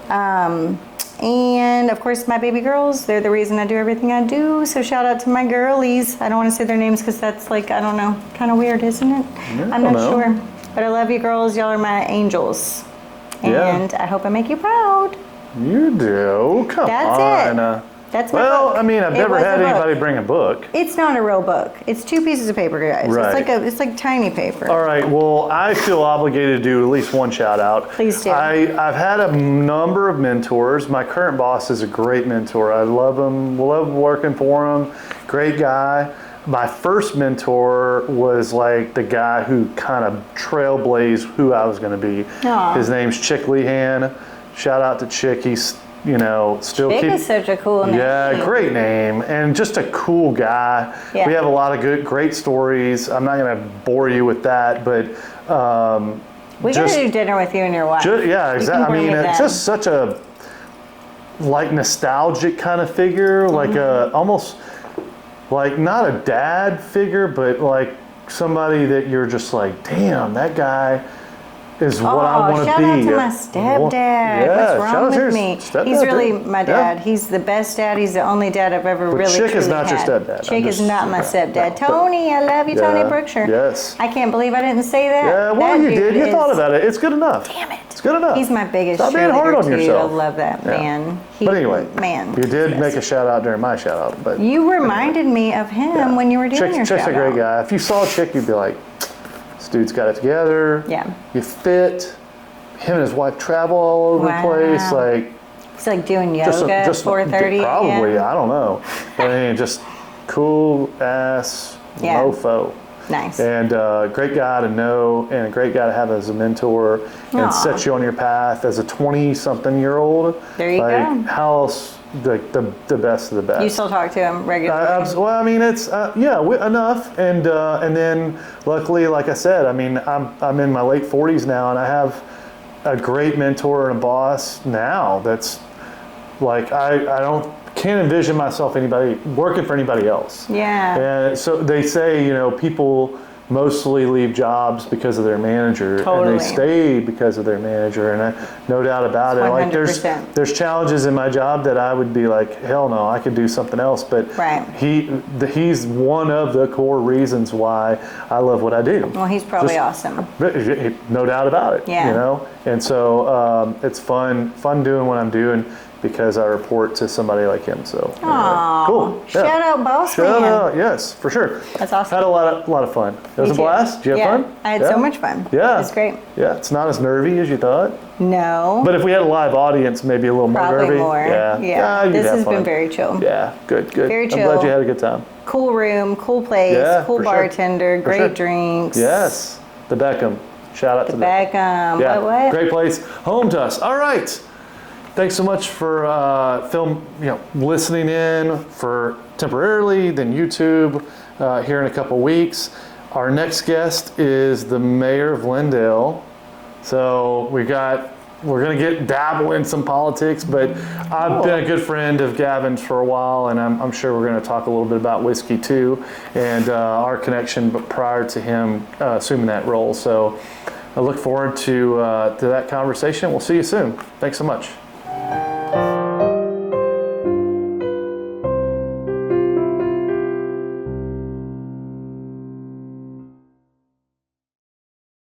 that. And of course, my baby girls, they're the reason I do everything I do. So shout out to my girlies. I don't want to say their names because that's like, I don't know, kind of weird, isn't it? I'm not know. sure. But I love you girls. Y'all are my angels. Yeah. And I hope I make you proud. You do. Come That's on. it. That's my Well, book. I mean, I've It never was had a book. anybody bring a book. It's not a real book. It's 2 pieces of paper, guys. Right. It's like tiny paper. All right. Well, I feel obligated to do at least one shout out. Please do. I've had a number of mentors. My current boss is a great mentor. I love him. Love working for him. Great guy. My first mentor was like the guy who kind of trailblazed who I was going to be. Aw. His name's Chick Lehan. Shout out to Chick. He's, still Chick is such a cool name. Yeah, great name, and just a cool guy. Yeah. We have a lot of great stories. I'm not going to bore you with that, but We gotta do dinner with you and your wife. yeah, You exactly. I can bring mean, me it's then. just such a like nostalgic kind of figure, like a almost like not a dad figure, but like somebody that you're just like, damn, that guy is what I want to shout be. out to my stepdad. Yeah, What's shout wrong out to your with me? stepdad, He's really too. my dad. He's the best dad. He's the only dad I've ever But really Chick is truly not your had. stepdad. Chick is not my stepdad. no, but- Tony, I love you, Tony Yeah, Brookshire. yes. I can't believe I didn't say that. Yeah, well, That you dude did. You is- thought about it. It's good enough. Damn it. It's good enough. He's my biggest Stop being hard cheerleader, on too. yourself. I love that Yeah. man. But anyway, man. you did Yes. make a shout out during my shout out. But You reminded me of him when you were doing your Chick's shout a great out. guy. If you saw Chick, you'd be like, this dude's got it together. Yeah. You fit. Him and his wife travel all over the place. Wow. Like, He's like doing yoga at 4:30. Probably, I don't know. But I mean, just cool ass Yeah. mofo. Nice. And great guy to know, and a great guy to have as a mentor, and Aw. set you on your path as a 20-something-year-old. There you like, go. How else? Like the best of the best. You still talk to him regularly? Well, I mean, it's enough, and then luckily, like I said, I mean, I'm in my late 40s now, and I have a great mentor and a boss now. That's like can't envision myself working for anybody else. Yeah. And so they say, people mostly leave jobs because of their manager, Totally. and they stay because of their manager, and no doubt about it. Like 100%. there's challenges in my job that I would be like, hell no, I could do something else. But Right. he's one of the core reasons why I love what I do. Well, he's probably Just- awesome. No doubt about it. Yeah. And so it's fun doing what I'm doing, because I report to somebody like him. So Aw. cool. Yeah. Shout out, boss Shout man. out, yes, for sure. That's awesome. Had a lot of fun. It was Me a too. blast. Did you have fun? I had so much fun. Yeah. It was great. Yeah, it's not as nervy as you thought. No. But if we had a live audience, maybe a little more Probably nervy. more. Yeah. you'd This have has fun. been very chill. Yeah, good. Very I'm chill. glad you had a good time. Cool room, cool place, Yeah, cool for sure. bartender, For great sure. drinks. Yes, the Beckham. Shout out to them. Beckham. Yeah, What? great place, home to us. All right. Thanks so much for listening in for temporarily, then YouTube here in a couple weeks. Our next guest is the mayor of Glendale. So we're going to dabble in some politics, but I've been a good friend of Gavin's for a while, and I'm sure we're going to talk a little bit about whiskey too, and our connection prior to him assuming that role. So I look forward to that conversation. We'll see you soon. Thanks so much.